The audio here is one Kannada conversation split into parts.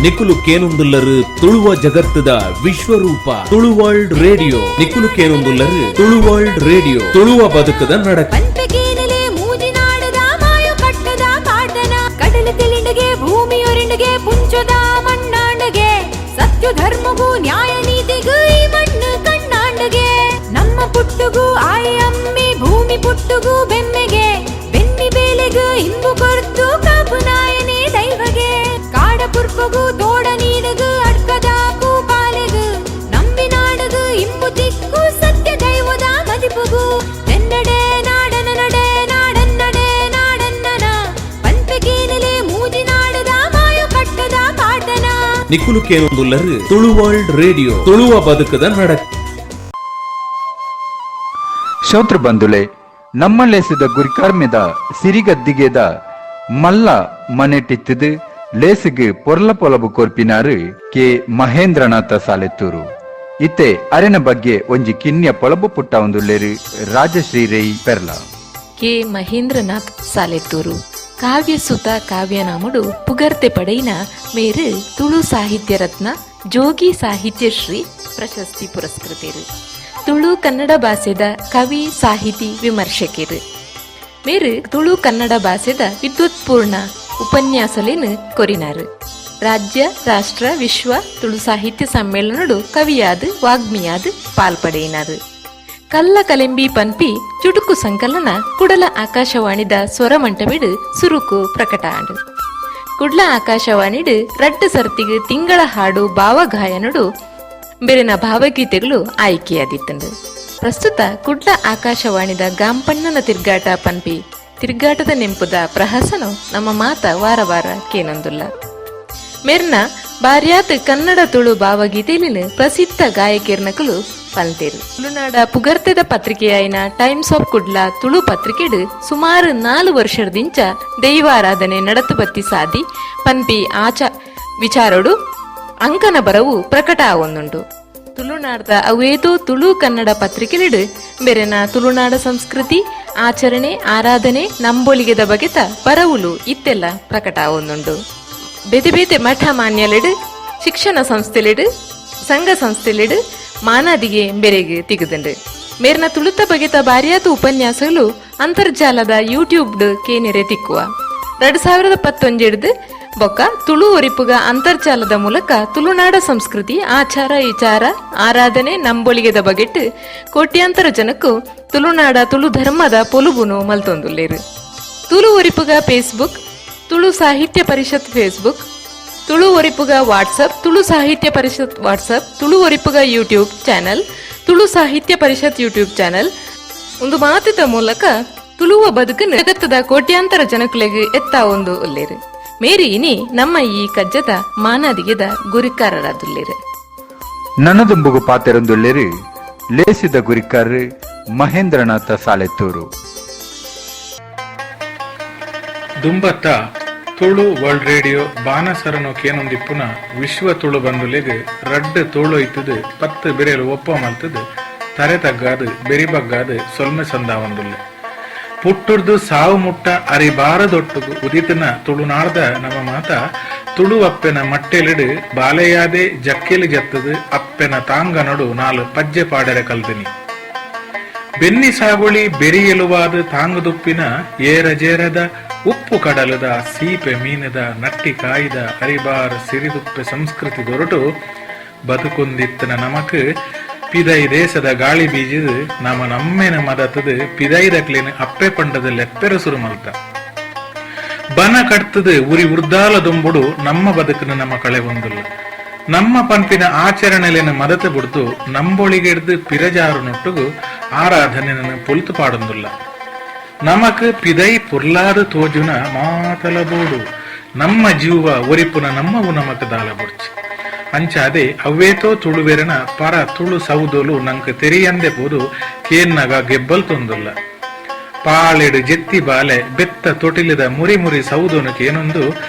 ನಿಕುಲು ಕೇನೊಂದುಲ್ಲರು ತುಳುವ ಜಗತ್ತದ ವಿಶ್ವರೂಪ ತುಳು ವರ್ಲ್ಡ್ ರೇಡಿಯೋ ನಿಕುಲು ಕೇನೊಂದುಲ್ಲರು ತುಳು ವರ್ಲ್ಡ್ ರೇಡಿಯೋ ತುಳುವ ಬದುಕದ ನಡಕ ಭೂಮಿಯೊರೆಂಡಿಗೆ ಪುಂಚದ ಮಣ್ಣಾಂಡಗೆ ಸತ್ಯ ಧರ್ಮಗೂ ನ್ಯಾಯ ನೀತಿಗೂ ಈ ಮಣ್ಣು ಕಣ್ಣಾಂಡಗೆ ನಮ್ಮ ಪುಟ್ಟುಗೂ ಆಯಮ್ಮಿ ಭೂಮಿ ಪುಟ್ಟುಗೂ ಬೆಮ್ಮೆಗೆ ಬೆನ್ನಿ ಬೇಲೆಗೂ ಇಂಬು ಕೊರ್ತು ಕಾಪು ನಾಯನೇ ದೈವಗೆ ಕಾಡ ಪುರ್ಪಗೂ ತೋಡ ನೀಡಗು ಅಡ್ಕದಾಕು ಪಾಲೆಗು ನಂಬಿ ನಾಡಗು ಇಂಬು ತಿಕ್ಕು ಸತ್ಯ ದೈವದ ಮದಿಪುಗು ಎನ್ನಡೆ ನಾಡನ ನಡೆ ನಾಡನ್ನಡೆ ನಾಡನ್ನನ ಪಂಪೆಗೇನಲೆ ಮೂಜಿ ನಾಡದ ಮಾಯು ಕಟ್ಟದ ಪಾಟನ ನಿಕುಲು ಕೇನೊಂದುಲ್ಲರು ತುಳು ವರ್ಲ್ಡ್ ರೇಡಿಯೋ ತುಳುವ ಬದುಕದ ನಡಕ. ಶ್ರೋತೃ ಬಂಧುಲೆ ನಮ್ಮಲ್ಲೇಸಿದ ಗುರಿಕಾರ್ಮೆದ ಸಿರಿಗದ್ದಿಗೆದ ಮಲ್ಲ ಮನೆಟ್ಟಿತ್ತದು ಲೇಸಿಗೆ ಪೊರ್ಲ ಪೊಲಬು ಕೊರ್ಪಿನಾರು ಕೆ ಮಹೇಂದ್ರನಾಥ ಸಾಲೆತ್ತೂರು ಇತ್ತೆ ಅರೆನ ಬಗ್ಗೆ ಒಂಜಿ ಕಿನ್ಯ ಪೊಲಬು ಪುಟ್ಟ ಒಂದುಲ್ಲೇರು ರಾಜಶ್ರೀ ರೈ ಪೆರ್ಲ ಕೆ ಮಹೇಂದ್ರನಾಥ್ ಸಾಲೆತ್ತೂರು ಕಾವ್ಯಸುತ ಕಾವ್ಯನಾಮುಡು ಪುಗರ್ತೆ ಪಡೆಯಿನ ಮೇರು ತುಳು ಸಾಹಿತ್ಯ ರತ್ನ ಜೋಗಿ ಸಾಹಿತ್ಯ ಶ್ರೀ ಪ್ರಶಸ್ತಿ ಪುರಸ್ಕೃತರು ತುಳು ಕನ್ನಡ ಭಾಷೆದ ಕವಿ ಸಾಹಿತಿ ವಿಮರ್ಶಕರು ಮೇರು ತುಳು ಕನ್ನಡ ಭಾಷೆದ ವಿದ್ವತ್ಪೂರ್ಣ ಉಪನ್ಯಾಸಲೇನು ಕೊರಿನಾರು ರಾಜ್ಯ ರಾಷ್ಟ್ರ ವಿಶ್ವ ತುಳು ಸಾಹಿತ್ಯ ಸಮ್ಮೇಳನಡು ಕವಿಯಾದು ವಾಗ್ಮಿಯಾದು ಪಾಲ್ಪಡೆಯಿನಾರು ಕಲ್ಲ ಕಲೆಂಬಿ ಪನ್ಪಿ ಚುಟುಕು ಸಂಕಲನ ಕುಡಲ ಆಕಾಶವಾಣಿದ ಸ್ವರಮಂಟವಿಡು ಸುರುಕು ಪ್ರಕಟಾಂಡು ಕುಡ್ಲ ಆಕಾಶವಾಣಿಡು ರಡ್ಡು ಸರ್ತಿಗೆ ತಿಂಗಳ ಹಾಡು ಭಾವಗಾಯನಡು ಬೆರೆನ ಭಾವಗೀತೆಗಳು ಆಯ್ಕೆಯಾದಿತ್ತಂಡು ಪ್ರಸ್ತುತ ಕುಡ್ಲ ಆಕಾಶವಾಣಿದ ಗಾಂಪಣ್ಣನ ತಿರ್ಗಾಟ ಪನ್ಪಿ ತಿರ್ಗಾಟದ ನೆಂಪುದ ಪ್ರಹಸನ ನಮ್ಮ ಮಾತ ವಾರ ವಾರ ಕೇನೊಂದುಲ್ಲ ಮೇರ್ನ ಬಾರ್ಯಾತ್ ಕನ್ನಡ ತುಳು ಭಾವಗೀತೆಲಿನ ಪ್ರಸಿದ್ಧ ಗಾಯಕಿರ್ನಕಲು ಪಲ್ತೇರು ತುಳುನಾಡ ಪುಗರ್ತೆದ ಪತ್ರಿಕೆಯಾಯಿನ ಟೈಮ್ಸ್ ಆಫ್ ಕುಡ್ಲ ತುಳು ಪತ್ರಿಕೆಡು ಸುಮಾರು 4 ವರ್ಷದಿಂದ ದೈವಾರಾಧನೆ ನಡತು ಬತ್ತಿ ಸಾದಿ ಪನ್ಪಿ ವಿಚಾರಡು ಅಂಕನ ಬರವು ಪ್ರಕಟ ಆವೊಂದುಂಡು ತುಳುನಾಡದ ಅವೇದೋ ತುಳು ಕನ್ನಡ ಪತ್ರಿಕೆಲಿಡು ಬೆರೆನ ತುಳುನಾಡ ಸಂಸ್ಕೃತಿ ಆಚರಣೆ ಆರಾಧನೆ ನಂಬೋಳಿಗೆದ ಬಗೆತ ಬರವುಲು ಇತ್ತೆಲ್ಲ ಪ್ರಕಟ ಆವೊಂದುಂಡು ಬೇತೆ ಬೇತೆ ಮಠ ಮಾನ್ಯಲೆಡು ಶಿಕ್ಷಣ ಸಂಸ್ಥೆಲೆಡು ಸಂಘ ಸಂಸ್ಥೆಲೆಡು ಮಾನಾದಿಗೆ ಬೆರೆಗೆ ತಿಗುದುಂಡು ಮೇರ್ನ ತುಳುತ ಬಗೆತ ಬಾರಿಯಾತ ಉಪನ್ಯಾಸಗಳು ಅಂತರ್ಜಾಲದ ಯೂಟ್ಯೂಬ್ ಕೇನೆರೆ ತಿಕ್ಕುವ 2017 ಬೊಕ್ಕ ತುಳು ಒರಿಪುಗ ಅಂತರ್ಜಾಲದ ಮೂಲಕ ತುಳುನಾಡ ಸಂಸ್ಕೃತಿ ಆಚಾರ ವಿಚಾರ ಆರಾಧನೆ ನಂಬೋಳಿಗೆದ ಬಗೆಟ್ ಕೋಟ್ಯಾಂತರ ಜನಕ್ಕೂ ತುಳುನಾಡ ತುಳು ಧರ್ಮದ ಪೊಲುಬುನು ಮಲ್ತೊಂದುಲ್ಲೇರು ತುಳು ಒರಿಪುಗ ಫೇಸ್ಬುಕ್ ತುಳು ಸಾಹಿತ್ಯ ಪರಿಷತ್ ಫೇಸ್ಬುಕ್ ತುಳು ಒರಿಪುಗ ವಾಟ್ಸಪ್ ತುಳು ಸಾಹಿತ್ಯ ಪರಿಷತ್ ವಾಟ್ಸಪ್ ತುಳು ಒರಿಪುಗ YouTube channel Tulu Sahitya Parishat YouTube channel ಒಂದು ಮಾತಿದ ಮೂಲಕ ತುಳುವ ಬದುಕು ಜಗತ್ತದ ಕೋಟ್ಯಾಂತರ ಜನಕುಲೆಗೆ ಎತ್ತ ಒಂದು ಒಲ್ಲೇರು ಮೇರಿ ಇನಿ ನಮ್ಮ ಈ ಕಜ್ಜದ ಮಾನಾದಿಗೆದ ಗುರಿಕಾರರಾದುಲ್ಲೇರು ನನದುಂಬುಗು ಪಾತೆರೊಂದುಲ್ಲೇರು ಲೇಸಿದ ಗುರಿಕಾರರು ಮಹೇಂದ್ರನಾಥ ಸಾಲೆತ್ತೂರು ದುಂಬತ್ತ ತುಳು ವರ್ಲ್ಡ್ ರೇಡಿಯೋ ಬಾನಸರನು ಕೇನೊಂದಿಪ್ಪುನ ವಿಶ್ವ ತುಳು ಬಂದುಲೆಗ್ ರಡ್ಡು ತುಳು ಇತ್ತದು 10 ಬೆರೆಲು ಒಪ್ಪ ಮಲ್ತದು ತರೆ ತಗ್ಗಾದು ಬೆರಿಬಗ್ಗಾದು ಸೊಲ್ಮೆ ಸಂದಾವಂದುಲ್ಲೆ ಪುಟ್ಟುರ್ದು ಸಾವು ಮುಟ್ಟ ಅರಿಬಾರದೊಟ್ಟುಗು ಉದಿತನ ತುಳುನಾಡ್ದ ನಮ್ಮ ಮಾತ ತುಳು ಅಪ್ಪೆನ ಮಟ್ಟೆಲಿಡು ಬಾಲೆಯಾದೆ ಜಕ್ಕೆಲಿ ಜತ್ತದು ಅಪ್ಪೆನ ತಾಂಗನಡು 4 ಪಜ್ಜೆ ಪಾಡೆರೆ ಕಲ್ದಿನಿ ಬೆನ್ನಿ ಸಾಗುಳಿ ಬೆರಿಯಲುವಾದ ತಾಂಗದುಪ್ಪಿನ ಏರಜೇರದ ಉಪ್ಪು ಕಡಲದ ಸೀಪೆ ಮೀನದ ನಟ್ಟಿ ಕಾಯ್ದ ಅರಿಬಾರ ಸಿರಿದುಪ್ಪೆ ಸಂಸ್ಕೃತಿ ದೊರಟು ಬದುಕೊಂದಿತ್ತನ ನಮಕ್ ಪಿದೈ ದೇಶದ ಗಾಳಿ ಬೀಜದ ನಮ್ಮೆನ ಮದತದ ಪಿದೈದಕ್ಲೇನ ಅಪ್ಪೆ ಪಂಡದ ಲೆಪ್ಪೆರ ಸುರು ಮಲ್ತ ಬನ ಕಟ್ತದ ಉರಿ ಉರ್ದಾಲ ದುಂಬುಡು ನಮ್ಮ ಬದುಕನ ನಮ್ಮ ಕಳೆ ಒಂದುಲ್ಲ ನಮ್ಮ ಪಂಪಿನ ಆಚರಣೆಲೇನ ಮದತ ಬಿಡ್ದು ನಂಬೊಳಿಗೆಡ್ದು ಪಿರಜಾರು ನೊಟ್ಟುಗು ಆರಾಧನೆ ಪೊಲ್ತು ಪಾಡೊಂದುಲ್ಲ ನಮಕ್ ಪಿದೈ ಪುರ್ಲಾದ ತೋಜುನ ಮಾತಲಬೋಡು ನಮ್ಮ ಜೀವ ಒರಿಪುನ ನಮ್ಮವು ನಮಕ್ ದಾಲಬುಡ್ಚಿ ಅಂಚಾದೆ ಅವ್ವೇತೋ ತುಳುವೆರನ ಪರ ತುಳು ಸೌದೋಲು ನಂಕ್ ತೆರಿಯಂದೆ ಪೋದು ಕೇನ್ನಗ ಗೆಬ್ಬಲ್ ತೊಂದುಲ್ಲ ಪಾಳೆಡು ಜೆತ್ತಿ ಬಾಲೆ ಬೆತ್ತ ತೊಟಿಲಿದ ಮುರಿ ಮುರಿ ಸೌದೋನು ಕೇನೊಂದು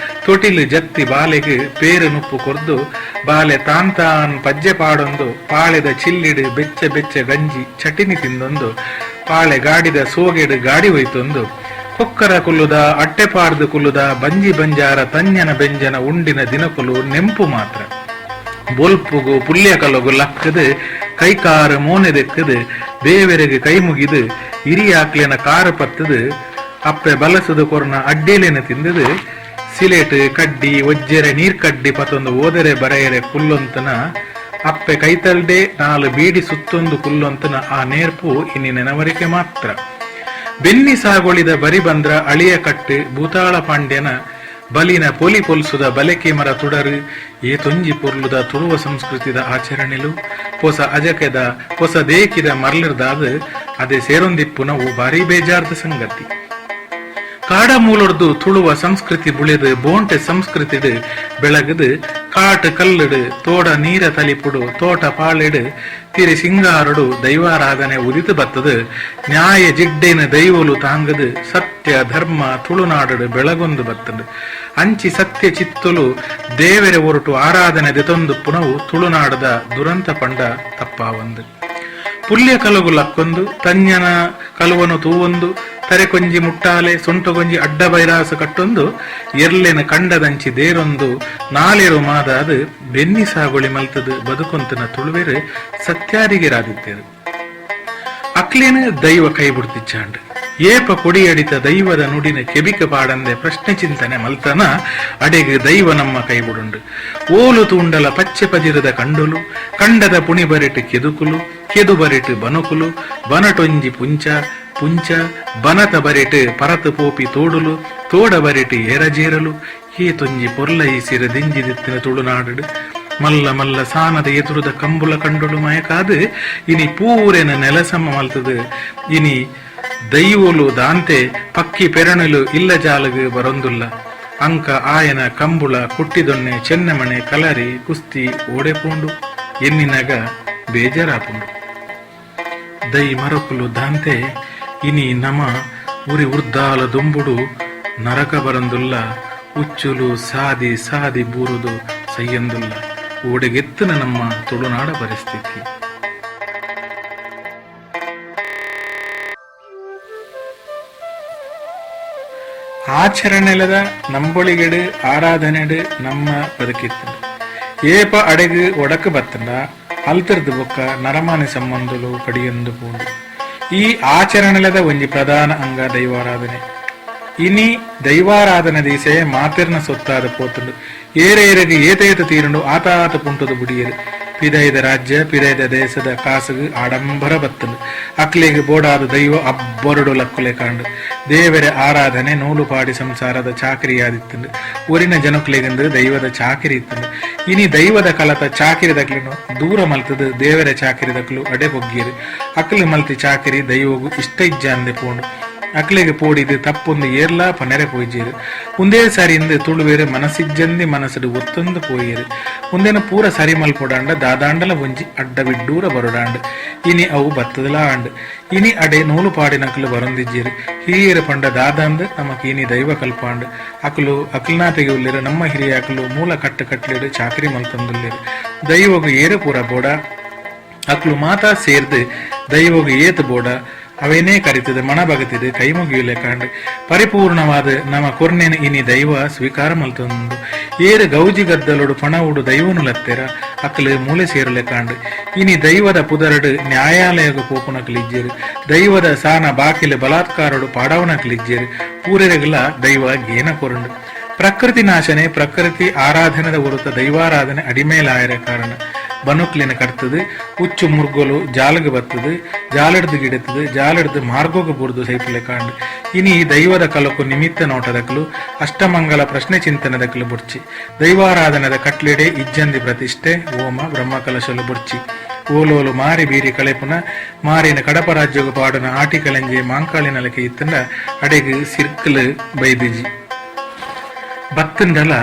ತೊಟಿಲು ಜತ್ತಿ ಬಾಲೆಗೆ ಪೇರು ನುಪ್ಪು ಕೊರ್ದು ಬಾಲೆ ತಾನ್ ಪಜ್ಜೆ ಪಾಡೊಂದು ಪಾಳೆದ ಚಿಲ್ಲಿಡು ಬೆಚ್ಚ ಬೆಚ್ಚ ಗಂಜಿ ಚಟಿನಿ ತಿಂದೊಂದು ಪಾಳೆ ಗಾಡಿದ ಸೋಗೆಡು ಗಾಡಿ ಹೋಯ್ತೊಂದು ಕೊಕ್ಕರ ಕುಲ್ಲುದ ಅಟ್ಟೆಪಾರ್ದು ಕುಲ್ಲುದ ಬಂಜಿ ಬಂಜಾರ ತಂಜನ ಬೆಂಜನ ಉಂಡಿನ ದಿನಕುಲು ನೆಂಪು ಮಾತ್ರ ಬೊಲ್ಪುಗು ಪುಲ್ಯ ಕಲಗು ಲಕ್ಕದು ಕೈಕಾರು ಮೋನೆದೆಕ್ಕದು ದೇವರಿಗೆ ಕೈ ಮುಗಿದು ಹಿರಿಯಾಕ್ಲಿನ ಕಾರ ಪತ್ತದು ಅಪ್ಪೆ ಬಲಸದು ಕೊರ್ನ ಅಡ್ಡೇಲೇನ ತಿಂದದು ಸಿಲೇಟ್ ಕಡ್ಡಿ ಒಜ್ಜೆರೆ ನೀರ್ ಕಡ್ಡಿ ಪತ್ತೊಂದು ಓದರೆ ಬರೆಯರೆ ಕುಲ್ಲೊಂತನ ಅಪ್ಪೆ ಕೈತಲ್ಡೆ ನಾಲು ಬೀಡಿ ಸುತ್ತೊಂದು ಕುಲ್ಲೊಂತನ ಆ ನೇರ್ಪು ಇನಿ ನೆನವರಿಕೆ ಮಾತ್ರ ಬೆನ್ನಿ ಸಾಗೊಳಿದ ಬರಿ ಬಂದ್ರ ಅಳಿಯ ಕಟ್ಟು ಭೂತಾಳ ಪಾಂಡ್ಯನ ಬಲಿನ ಪೊಲಿ ಪೊಲ್ಸುದ ಬಲೆಕೆ ಮರ ತುಡರು ಏ ತೊಂಜಿ ಪೊರ್ಲುದ ತುಳುವ ಸಂಸ್ಕೃತಿದ ಆಚರಣೆಲು ಹೊಸ ಅಜಕೆದ ಹೊಸ ದೇಕಿದ ಮರ್ಲಿರ್ದಾದ ಅದೇ ಸೇರೊಂದಿಪ್ಪು ನಾವು ಬಾರಿ ಬೇಜಾರ್ದ ಸಂಗತಿ ಕಾಡ ಮೂಲೊಡ್ದು ತುಳುವ ಸಂಸ್ಕೃತಿ ಬುಳಿದು ಬೋಂಟೆ ಸಂಸ್ಕೃತಿಡು ಬೆಳಗದು ಕಾಟು ಕಲ್ಲುಡು ತೋಡ ನೀರ ತಲಿಪುಡು ತೋಟ ಪಾಳಿಡು ತಿರಿ ಸಿಂಗಾರಡು ದೈವಾರಾಧನೆ ಉದಿತು ಬತ್ತದು ನ್ಯಾಯ ಜಿಡ್ಡೇನ ದೈವಲು ತಾಂಗದು ಸತ್ಯ ಧರ್ಮ ತುಳುನಾಡು ಬೆಳಗೊಂದು ಬತ್ತದು ಅಂಚಿ ಸತ್ಯ ಚಿತ್ತಲು ದೇವರೆ ಹೊರಟು ಆರಾಧನೆ ದೆತೊಂದು ಪುನವು ತುಳುನಾಡದ ದುರಂತ ಪಂಡ ತಪ್ಪಾವಂದು ಪುಲ್ಯ ಕಲಗು ಲಕ್ಕೊಂದು ತಂಜನ ಕಲುವನು ತೂವೊಂದು ತರೆ ಕೊಂಜಿ ಮುಟ್ಟಾಲೆ ಸೊಂಟಗೊಂಜಿ ಅಡ್ಡ ಬೈರಾಸ ಕಟ್ಟೊಂದು ಎರ್ಲೆನ ಕಂಡದಂಚಿ ದೇರೊಂದು ನಾಲೆರು ಮಾದಾದು ಬೆನ್ನಿ ಸಾಗುಳಿ ಮಲ್ತದು ಬದುಕೊಂತನ ತುಳುವೆರು ಸತ್ಯಾರಿಗೆರಾದಿದ್ದೇರು ಅಕ್ಲೇನ ದೈವ ಕೈ ಬಿಡ್ತಿಚ್ಚಾಂಡು ಏಪ ಕೊಡಿಯಡಿತ ದೈವದ ನುಡಿನ ಕೆಬಿಕ ಪಾಡಂದೆ ಪ್ರಶ್ನೆ ಚಿಂತನೆ ಮಲ್ತನ ಅಡೆಗೆ ದೈವ ನಮ್ಮ ಕೈ ಬಿಡುಂಡು ಓಲು ತೂಂಡಲ ಪಚ್ಚೆ ಪದಿರದ ಕಂಡುಲು ಕಂಡದ ಪುಣಿ ಬರೆಟು ಕೆದುಕುಲು ಕೆದು ಬರೆಟು ಬನುಕುಲು ಬನಟೊಂಜಿ ಪುಂಚ ಪುಂಚ ಬನತ ಬರೆಟು ಪರತು ಪೋಪಿ ತೋಡುಲು ತೋಡ ಬರೆಟು ಏರಜೇರಲು ಏ ತೊಂಜಿ ಪೊರ್ಲೈಸಿರ ದಿಂಜಿದಿತ್ತಿನ ತುಳುನಾಡು ಮಲ್ಲ ಮಲ್ಲ ಸಾನದ ಎದುರುದ ಕಂಬುಲ ಕಂಡುಳು ಮಯಕಾದು ಇನಿ ಪೂರೆನ ನೆಲಸಮ ಮಲ್ತದು ಇನಿ ದೈವೋಲು ದಾಂತೆ ಪಕ್ಕಿ ಪೆರಣಲು ಇಲ್ಲ ಜಾಲಗು ಬರೊಂದುಲ್ಲ ಅಂಕ ಆಯನ ಕಂಬುಳ ಕುಟ್ಟಿದೊಣ್ಣೆ ಚೆನ್ನಮಣೆ ಕಲರಿ ಕುಸ್ತಿ ಓಡೆಪುಂಡು ಎನ್ನಿನಗ ಬೇಜಾರಾಪುಂಡು ದೈ ಮರಕುಲು ದಾಂತೆ ಇನಿ ನಮ ಉರಿ ಉರ್ದಾಲ ದುಂಬುಡು ನರಕ ಬರಂದುಲ್ಲ ಉಚ್ಚುಲು ಸಾದಿ ಸಾದಿ ಬೂರುದು ಸಯ್ಯಂದುಲ್ಲ ಓಡೆಗೆತ್ತನ ನಮ್ಮ ತುಳುನಾಡ ಪರಿಸ್ಥಿತಿ ಆಚರಣೆಲದ ನಂಬೊಳಿಗೆಡು ಆರಾಧನೆಡು ನಮ್ಮ ಬದುಕಿತ್ತು ಏಪ ಅಡೆಗು ಒಡಕು ಬತ್ತಂಡ ಅಲ್ತಿರ್ದು ಬೊಕ್ಕ ನರಮಾನಿ ಸಂಬಂಧಲು ಪಡಿಯೊಂದು ಪೂಂಡು ಈ ಆಚರಣೆಲದ ಒಂಜಿ ಪ್ರಧಾನ ಅಂಗ ದೈವಾರಾಧನೆ ಇನಿ ದೈವಾರಾಧನೆ ದೀಸೆ ಮಾತಿರ್ನ ಸೊತ್ತಾದ ಪೋತುಂಡು ಏರೇರೆಗೆ ಏತೇತ ತೀರುಂಡು ಆತಾತ ಪುಂಟದು ಬುಡಿಯರು ಪಿದೈದ ರಾಜ್ಯ ಪಿದೈದ ದೇಶದ ಕಾಸುಗು ಆಡಂಬರ ಬತ್ತುಂಡು ಅಕ್ಲೆಗೆ ಬೋಡಾದ ದೈವ ಅಬ್ಬೊರಡು ಲಕ್ಕುಲೆ ಕಾಂಡು ದೇವರ ಆರಾಧನೆ ನೂಲು ಪಾಡಿ ಸಂಸಾರದ ಚಾಕರಿಯಾದಿತ್ತುಂಡು ಊರಿನ ಜನಕ್ಲೆಗೆಂದು ದೈವದ ಚಾಕಿರಿ ಇತ್ತುಂಡು ಇನಿ ದೈವದ ಕಲತ ಚಾಕಿರಿದಕ್ಲು ದೂರ ಮಲ್ತದು ದೇವರ ಚಾಕಿರಿದಕ್ಲು ಅಡೆ ಬೊಗ್ಗಿಯರು ಅಕ್ಲು ಮಲ್ತಿ ಚಾಕಿರಿ ದೈವಗು ಇಷ್ಟ ಇಜ್ಜ ಅಂದೆ ಪೋಂಡು ಅಕ್ಲೆಗೆ ಪೋಡಿದು ತಪ್ಪೊಂದು ಏರ್ಲಾ ಪನೆರೆ ಪೋಯ್ಜೇರು ಒಂದೇ ಸಾರಿಯಿಂದ ತುಳುವೇರು ಮನಸ್ಸಿಜ್ಜಂದಿ ಮನಸ್ಸು ಒತ್ತೊಂದು ಪೋಯೇರು ಒಂದೇನ ಪೂರ ಸರಿ ಮಲ್ಪೊಡಾಂಡ ದಾದಾಂಡಲ ಒಂಜಿ ಅಡ್ಡ ಬಿಡ್ಡೂರ ಬರೋಡಾಂಡು ಇನಿ ಅವು ಬತ್ತದಲ ಆಂಡು ಇನಿ ಅಡೆ ನೂಲು ಪಾಡಿನಕ್ಲು ಬರೊಂದಿಜ್ಜೇರು ಹಿರಿಯರು ಪಂಡ ದಾದಾಂದು ನಮಕ್ ಇನಿ ದೈವ ಕಲ್ಪಾಂಡು ಅಕ್ಲು ಅಕ್ಲನಾತೆಗೆ ಉಳ್ಳೇರು ನಮ್ಮ ಹಿರಿಯ ಅಕ್ಲು ಮೂಲ ಕಟ್ಟು ಕಟ್ಲೇರು ಚಾಕರಿ ಮಲ್ತೊಂದುಲ್ಲೇರು ದೈವಗು ಏರು ಪೂರ ಬೋಡ ಅಕ್ಲು ಮಾತಾ ಸೇರ್ದು ದೈವಗು ಏತು ಬೋಡ ಅವೇನೇ ಕರಿತದೆ ಮನ ಬಗತಿದೆ ಕೈ ಮುಗಿಯುಲೆ ಕಾಂಡು ಪರಿಪೂರ್ಣವಾದ ನಮ್ಮ ಕೊರ್ನೆನ ಇನಿ ದೈವ ಸ್ವೀಕಾರ ಮಲ್ತೊಂದು ಏರು ಗೌಜಿ ಗದ್ದಲೊಡು ಪಣ ಉಡು ದೈವನು ಲತ್ತೆರ ಅಕ್ಲು ಮೂಲೆ ಸೇರಲೆ ಕಾಂಡು ಇನಿ ದೈವದ ಪುದರಡು ನ್ಯಾಯಾಲಯಗ ಪೋಪುನಕ್ಲಿಜ್ಜೇರು ದೈವದ ಸಾನ ಬಾಕಿಲು ಬಲಾತ್ಕಾರಡು ಪಾಡವನಕ್ಲಿಜ್ಜೇರು ಪೂರೆರೆಗಲ ದೈವ ಗೇನ ಕೊರಂಡು ಪ್ರಕೃತಿ ನಾಶನೆ ಪ್ರಕೃತಿ ಆರಾಧನೆದ ಹೊರತ ದೈವಾರಾಧನೆ ಅಡಿಮೇಲಾಯರ ಕಾರಣ ಬನುಕ್ಲಿನ ಕರ್ತದು ಉಚ್ಚು ಮುರ್ಗೋಲು ಜಾಲಗ ಬತ್ತದು ಜಾಲಡ್ದು ಗಿಡತದು ಜಾಲಡ್ದು ಮಾರ್ಗೋಗ ಬುರ್ದು ಸೈಪುಲೆ ಕಾಂಡು ಇನಿ ದೈವದ ಕಲಕು ನಿಮಿತ್ತ ನೋಟದಕ್ಲು ಅಷ್ಟಮಂಗಲ ಪ್ರಶ್ನೆ ಚಿಂತನದಕ್ಲು ಬುಡ್ಚಿ ದೈವಾರಾಧನದ ಕಟ್ಲೆಡೆ ಇಜ್ಜಂದಿ ಪ್ರತಿಷ್ಠೆ ಹೋಮ ಬ್ರಹ್ಮ ಕಲಶಲು ಬುಡ್ಚಿ ಓಲೋಲು ಮಾರಿ ಬೀರಿ ಕಳೆಪುನ ಮಾರಿನ ಕಡಪ ರಾಜ್ಯೋಗ ಪಾಡುನ ಆಟಿ ಕಲೆಂಜೆ ಮಾಂಕಾಳಿನಲಕೆ ಇತ್ತಂಡ ಅಡೆಗು ಸಿರ್ಕಲು ಬೈದಿಜಿ ಬತ್ತಂಡಲ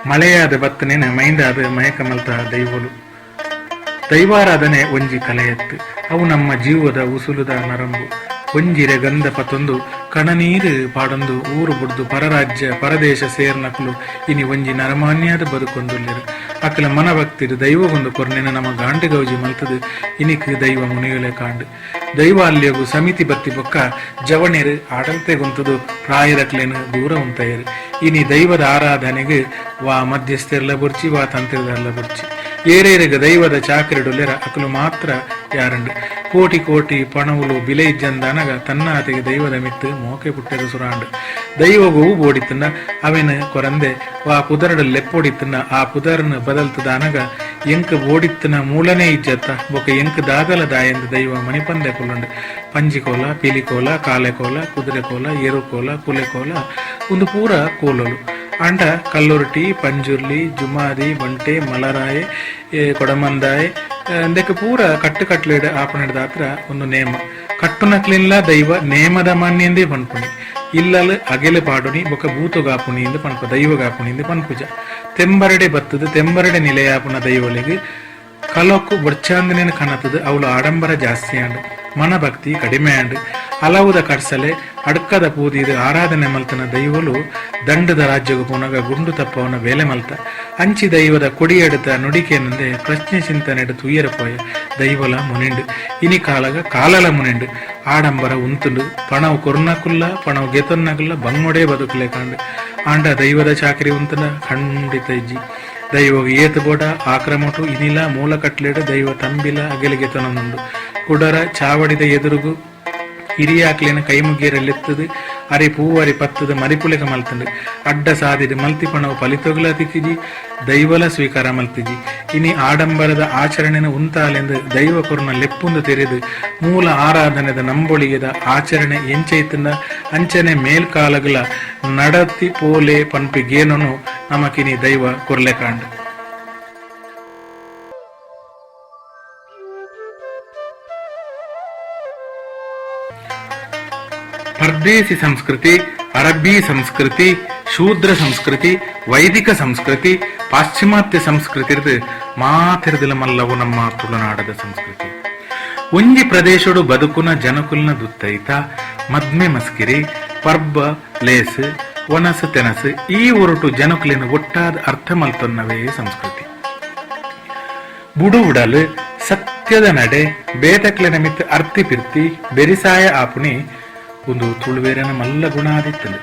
ಮಳೆಯಾದ ಬತ್ತನೇನ ಮೈಂದಾದ ಮಯಕಮಲ್ತ ದೈವಲು ದೈವಾರಾಧನೆ ಒಂಜಿ ಕಲೆಯತ್ತು ಅವು ನಮ್ಮ ಜೀವದ ಉಸುಲುದ ನರಂಬು ಒಂಜಿರೆ ಗಂಧ ಪತೊಂದು ಕಣನೀರು ಪಾಡೊಂದು ಊರು ಬುಡ್ದು ಪರರಾಜ್ಯ ಪರದೇಶ ಸೇರ್ನಕ್ಲು ಇನಿ ಒಂಜಿ ನರಮಾನ್ಯದ ಬದುಕೊಂದುಲ್ಲೆರು ಅಕ್ಕಲ ಮನ ಭಕ್ತಿಡ್ ದೈವಗೊಂದು ಕೊರ್ನೆನ ನಮ್ಮ ಗಾಂಡಿ ಗೌಜಿ ಮಲ್ತದು ಇನಿಕ್ ದೈವ ಮುನಿಯುಲೆ ಕಾಂಡ್ ದೈವಾಲ್ಯಗು ಸಮಿತಿ ಬತ್ತಿ ಬೊಕ್ಕ ಜವಣೆರು ಆಡಲ್ತೆಗೊಂತದು ಪ್ರಾಯದಕ್ಲೇನು ದೂರ ಉಂತಾಯರು ಇನಿ ದೈವದ ಆರಾಧನೆಗೆ ವಾ ಮಧ್ಯಸ್ಥರೆಲ್ಲ ಬುರ್ಚಿ ವಾ ತಂತ್ರಿದೆಲ್ಲ ಬುರ್ಚಿ ಏರೇರಿಗೆ ದೈವದ ಚಾಕರಿಡುಲೆರ ಅಕಲು ಮಾತ್ರ ಯಾರಂಡು ಕೋಟಿ ಕೋಟಿ ಪಣವುಲು ಬಿಲೆ ಇಜ್ಜಂದನಗ ತನ್ನಾತಿಗೆ ದೈವದ ಮಿತ್ತು ಮೋಕೆ ಪುಟ್ಟೆದ ಸುರಾಂಡು ದೈವಗೂ ಬೋಡಿತನ್ನ ಅವೆನ ಕೊರಂದೆ ವಾ ಪುದರಡ ಲೆಪ್ಪೊಡಿತನ್ನ ಆ ಪುದರ್ನ ಬದಲ್ತದಾನಗ ಎಂಕ್ ಓಡಿತ್ತನ ಮೂಲನೇ ಇಜ್ಜತ್ತ ಬೊಕ ಎಂಕ್ ದಾದಲ ದಾಯಂದ ದೈವ ಮಣಿಪಂದೆ ಕೊಲ್ಲಂಡು ಪಂಜಿಕೋಲ ಪಿಲಿಕೋಲ ಕಾಲೆಕೋಲ ಕುದುರೆಕೋಲ ಏರುಕೋಲ ಕುಲೆಕೋಲ ಒಂದು ಪೂರ ಕೋಲಲು ಅಂಡ ಕಲ್ಲುರ್ಟಿ ಪಂಜುರ್ಲಿ ಜುಮಾದಿ ಬಂಟೆ ಮಲರಾಯೆ ಕೊಡಮಂದಾಯೆ ಅಂದಕ್ಕೆ ಪೂರ ಕಟ್ಟುಕಟ್ಲೆಡ್ ಆಪಣದ ಹತ್ರ ಒಂದು ನೇಮ ಕಟ್ಟುನಕ್ಲಿಲ್ಲ ದೈವ ನೇಮದ ಮಾನ್ಯಂದೇ ಪನ್ಪುಣಿ ಇಲ್ಲಲು ಅಗೆಲೆ ಪಾಡುನಿ ಬೊಕ ಭೂತುಗಾಪುಣಿ ಎಂದು ಪನ್ಪು ದೈವಗಾಪುಣಿ ಎಂದು ಪನ್ಪುಜ ತೆಂಬರಡೆ ಬತ್ತದು ತೆಂಬರಡೆ ನಿಲೆಯಾಪುನ ದೈವಲಿಗೆ ಕಲೋಕು ಬರ್ಚಾಂದನೇನು ಕಣತದು ಅವಳು ಆಡಂಬರ ಜಾಸ್ತಿ ಆಂಡು ಮನ ಭಕ್ತಿ ಕಡಿಮೆ ಆಂಡು ಹಲವುದ ಕಡ್ಸಲೆ ಅಡ್ಕದ ಪೂದಿದು ಆರಾಧನೆ ಮಲ್ತನ ದೈವಲು ದಂಡದ ರಾಜ್ಯಗೂ ಪುನಗ ಗುಂಡು ತಪ್ಪವನ ಬೇಲೆ ಮಲ್ತ ಅಂಚಿ ದೈವದ ಕೊಡಿಯೆಡುತ್ತ ನುಡಿಕೆನಂದೆ ಪ್ರಶ್ನೆ ಚಿಂತನೆಡು ತುಯ್ಯರ ಪೋಯ ದೈವಲ ಮುನಿಂಡು ಇನಿ ಕಾಲಗ ಕಾಲಲ ಮುನಿಂಡು ಆಡಂಬರ ಉಂತುಂಡು ಪಣವು ಕೊರ್ನಕುಲ್ಲ ಪಣವು ಗೆತೊನ್ನಕುಲ್ಲ ಬಂಗೊಡೆ ಬದುಕಲೆ ಕಾಂಡು ಆಂಡ ದೈವದ ಚಾಕರಿ ಉಂತನ ಖಂಡಿತ ಇಜ್ಜಿ ದೈವಗ ಏತು ಬೋಡ ಆಕ್ರಮಟು ಇನಿಲ ಮೂಲ ಕಟ್ಲೆಡು ದೈವ ತಂಬಿಲ ಅಗೆಲಿಗೆ ತೊನೊಂದು ಕುಡರ ಚಾವಡಿದ ಎದುರುಗು ಹಿರಿಯಾಕ್ಲೇನ ಕೈ ಮುಗಿಯರಲ್ಲೆತ್ತದು ಅರೆ ಪೂವರಿ ಪತ್ತದ ಮರಿಪುಳೆಗ ಮಲ್ತಂಡು ಅಡ್ಡ ಸಾದಿಡು ಮಲ್ತಿ ಪಣವು ಫಲಿತೊಗಲ ತಿಕ್ಕಿಜಿ ದೈವಲ ಸ್ವೀಕಾರ ಮಲ್ತಿಜಿ ಇನಿ ಆಡಂಬರದ ಆಚರಣೆನ ಉಂತಾಲೆಂದು ದೈವ ಕೊರ್ನ ಲೆಪ್ಪುಂದು ತೆರೆದು ಮೂಲ ಆರಾಧನೆದ ನಂಬೊಳಿಗೆದ ಆಚರಣೆ ಎಂಚೈತನ ಅಂಚನೆ ಮೇಲ್ಕಾಲಗಲ ನಡತಿ ಪೋಲೆ ಪನ್ಪಿಗೇನನು ನಮಕಿನಿ ದೈವ ಕೊರ್ಲೆ ಕಾಂಡು ಪರ್ದೇಸಿ ಸಂಸ್ಕೃತಿ, ಅರಬ್ಬಿ ಸಂಸ್ಕೃತಿ, ಶೂದ್ರ ಸಂಸ್ಕೃತಿ, ವೈದಿಕ ಸಂಸ್ಕೃತಿ, ಪಾಶ್ಚಿಮಾತ್ಯ ಸಂಸ್ಕೃತಿ ಮಾತಿರದಿಲ್ಲ ಮಲ್ಲವು ನಮ್ಮ ತುಳುನಾಡದ ಸಂಸ್ಕೃತಿ. ಒಂಜಿ ಪ್ರದೇಶಡು ಬದುಕುನ ಜನಕುಲ್ನ ದುತ್ತೈತ ಮದ್ಮೆ ಮಸ್ಕಿರಿ ಪರ್ಬ ಲೇಸು ಒನಸು ತೆನಸು ಈ ಒರಟು ಜನಕುಲಿನ ಒಟ್ಟಾದ ಅರ್ಥ ಮಲ್ತೊನ್ನವೇ ಸಂಸ್ಕೃತಿ. ಬುಡುವುಡಲು ಸತ್ಯದ ನಡೆ ಬೇತಕ್ಲೆ ನಮಿತ್ ಅರ್ತಿ ಪಿರ್ತಿ ಬೆರಿಸಾಯ ಆಪುಣಿ ಒಂದು ತುಳುವೇರನ ಮಲ್ಲ ಗುಣ ಆದಿತ್ತಲು.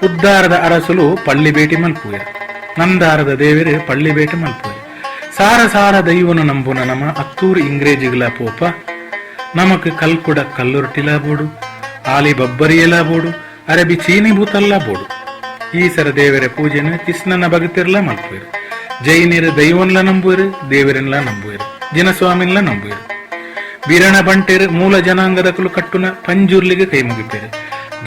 ಉದ್ದಾರದ ಅರಸಲು ಪಳ್ಳಿ ಬೇಟಿ ಮಲ್ಪುವೆ, ನಂದಾರದ ದೇವರು ಪಳ್ಳಿ ಬೇಟಿ ಮಲ್ಪುವೆ. ಸಾರ ಸಾರ ದೈವನು ನಂಬುನ ನಮ ಅತ್ತೂರು ಇಂಗ್ರೇಜಿಗಳ ಪೋಪ ನಮಕ್ ಕಲ್ಕುಡ ಕಲ್ಲುರಟಿಲ ಬೋಡು, ಆಲಿ ಬಬ್ಬರಿಯಲ ಬೋಡು, ಅರಬಿ ಚೀನಿ ಭೂತಲ್ಲ ಬೋಡು. ಈಸರ ದೇವರ ಪೂಜೆನ ಕೃಷ್ಣನ ಭಗತಿರ್ಲ ಮಲ್ಪುವೆರು. ಜೈನರು ದೈವನ್ಲ ನಂಬುವರು, ದೇವರನ್ಲ ನಂಬುವರು, ಜನಸ್ವಾಮಿನ್ಲ ನಂಬುವರು. ಬಿರಣ ಬಂಟೆರು ಮೂಲ ಜನಾಂಗದಕಲು ಕಟ್ಟುನ ಪಂಜುರ್ಲಿಗೆ ಕೈ ಮುಗಿಪೇರು.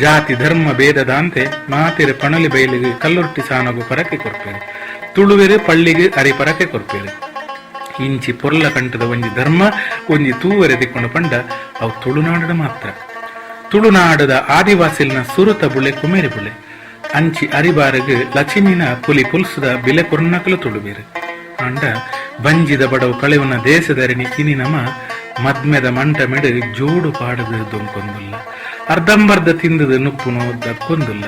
ಜಾತಿ ಧರ್ಮ ಭೇದದಾಂತೆ ಮಾತಿರು ಪಣಲಿ ಬಯಲಿಗೆ ಕಲ್ಲುರ್ಟಿ ಸಾನಗು ಪರಕೆ ಕೊರ್ಪೇರು. ತುಳುವೆರು ಪಳ್ಳಿಗೆ ಅರಿ ಪರಕೆ ಕೊರ್ಪೇರು. ಇಂಚಿ ಪೊರ್ಲ ಕಂಠದ ಒಂಜಿ ಧರ್ಮ ಒಂಜಿ ತೂವರೆ ತಿಕ್ಕೊಂಡು ಪಂಡ ಅವು ತುಳುನಾಡದ ಮಾತ್ರ. ತುಳುನಾಡದ ಆದಿವಾಸಿಲ್ನ ಸುರುತ ಬುಳೆ ಕುಮೇರಿ ಬುಳೆ ಅಂಚಿ ಅರಿಬಾರಗೆ ಲಕ್ಷ್ಮಿನ ಪುಲಿ ಪುಲ್ಸದ ಬಿಲೆ ಕೊರ್ನಕಲು ತುಳುಬೇರು. ಅಂಡ ಬಂಜಿದ ಬಡವು ಕಳೆವನ ದೇಶದರಿನಿ ಇನಿ ನಮ ಮದ್ಮೆದ ಮಂಟ ಮೆಡು ಜೋಡು ಪಾಡದು ದೊಂಕೊಂದುಲ್ಲ. ಅರ್ಧಂಬರ್ಧ ತಿಂದದ ನುಪ್ಪುನು ದಕ್ಕೊಂದುಲ್ಲ.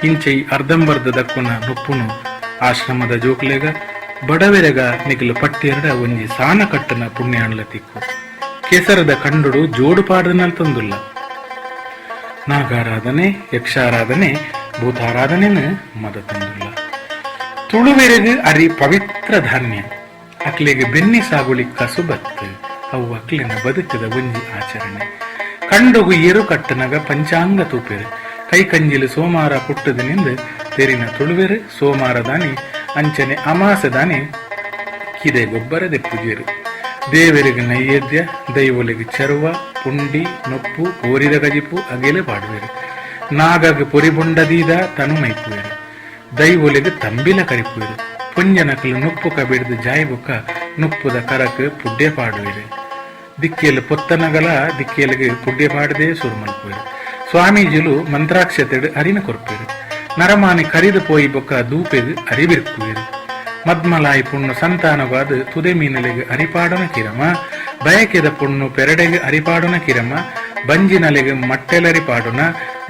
ಇಂಚೈ ಅರ್ಧಂಬರ್ಧ ದಕ್ಕುನ ನುಪ್ಪುನು ಆಶ್ರಮದ ಜೋಕ್ಲೆಗ ಬಡವೆರೆಗ ನಿಖಲು ಪಟ್ಟಿಯರಡ ಒಂಜಿ ಸಾನ ಕಟ್ಟನ ಪುಣ್ಯಾಣ್ಲ ತಿಕ್ಕು. ಕೆಸರದ ಕಂಡುಡು ಜೋಡು ಪಾಡನಲ್ ತಂದುಲ್ಲ. ನಾಗಾರಾಧನೆ ಯಕ್ಷಾರಾಧನೆ ಭೂತಾರಾಧನೆನ ಮದ ತಂದುಲ್ಲ. ತುಳುವೆರೆಗೆ ಅರಿ ಪವಿತ್ರ ಧಾನ್ಯ ಅಕ್ಲೆಗೆ ಬೆನ್ನಿ ಸಾಗುಳಿ ಕಸುಬತ್ತು ಅವು ಅಕ್ಲಿನ ಬದುಕದ ಒಂಜಿ ಆಚರಣೆ. ಕಂಡುಗು ಏರು ಕಟ್ಟನಗ ಪಂಚಾಂಗ ತೂಪೆರು ಕೈ ಕಂಜಿಲು ಸೋಮಾರ ಪುಟ್ಟದನಿಂದ ತೆರಿನ ತುಳುವೆರು ಸೋಮಾರ ದಾನಿ ಅಂಚನೆ ಅಮಾಸ ದಾನಿ ಕಿದೆ ಗೊಬ್ಬರ ದೆಪ್ಪುಜೇರು. ದೇವರಿಗೆ ನೈವೇದ್ಯ ದೈವಲಿಗೆ ಚರುವ ಪುಂಡಿ ನೊಪ್ಪು ಕೋರಿದ ಗಜಿಪು ಅಗೆಲೆ ಪಾಡುವೆರು. ನಾಗಗ ಪೊರಿಬುಂಡದೀದ ತನು ಮೈಪುವೆರು. ದೈವಲಿಗೆ ತಂಬಿಲ ಕರಿಪುವೆರು. ಪುಂಜನಕಲು ನುಪ್ಪು ಕಬಿಡ್ದು ಜಾಯ್ಬುಕ್ಕ ನುಪ್ಪುದ ಕರಕ್ ಪುಡ್ಡೆ ಪಾಡುವೆರು. ದಿಕ್ಕಿಯಲ್ಲಿ ಪೊತ್ತನಗಲ ದಿಕ್ಕಿಯಲ್ಲಿಗೆ ಪುಡ್ಡೆ ಪಾಡದೆ ಸುರುಮಲ್ಪುವೆರು. ಸ್ವಾಮೀಜಿಲು ಮಂತ್ರಾಕ್ಷತೆಡು ಅರಿನ ಕೊರ್ಪೆರು. ನರಮಾನಿ ಕರಿದು ಪೋಯಿ ಬೊಕ್ಕ ದೂಪೆದು ಅರಿಬಿರ್ಕುವೆರು. ಮದ್ಮಲಾಯಿ ಪುಣ್ಣು ಸಂತಾನವಾದ ತುದೆ ಮೀನಲೆಗೆ ಅರಿಪಾಡನ ಕಿರಮ, ಬಯಕೆದ ಪುಣ್ಣು ಪೆರಡೆಗೆ ಅರಿಪಾಡುನ ಕಿರಮ, ಬಂಜಿನಲೆಗೆ ಮಟ್ಟೆಲರಿಪಾಡುನ,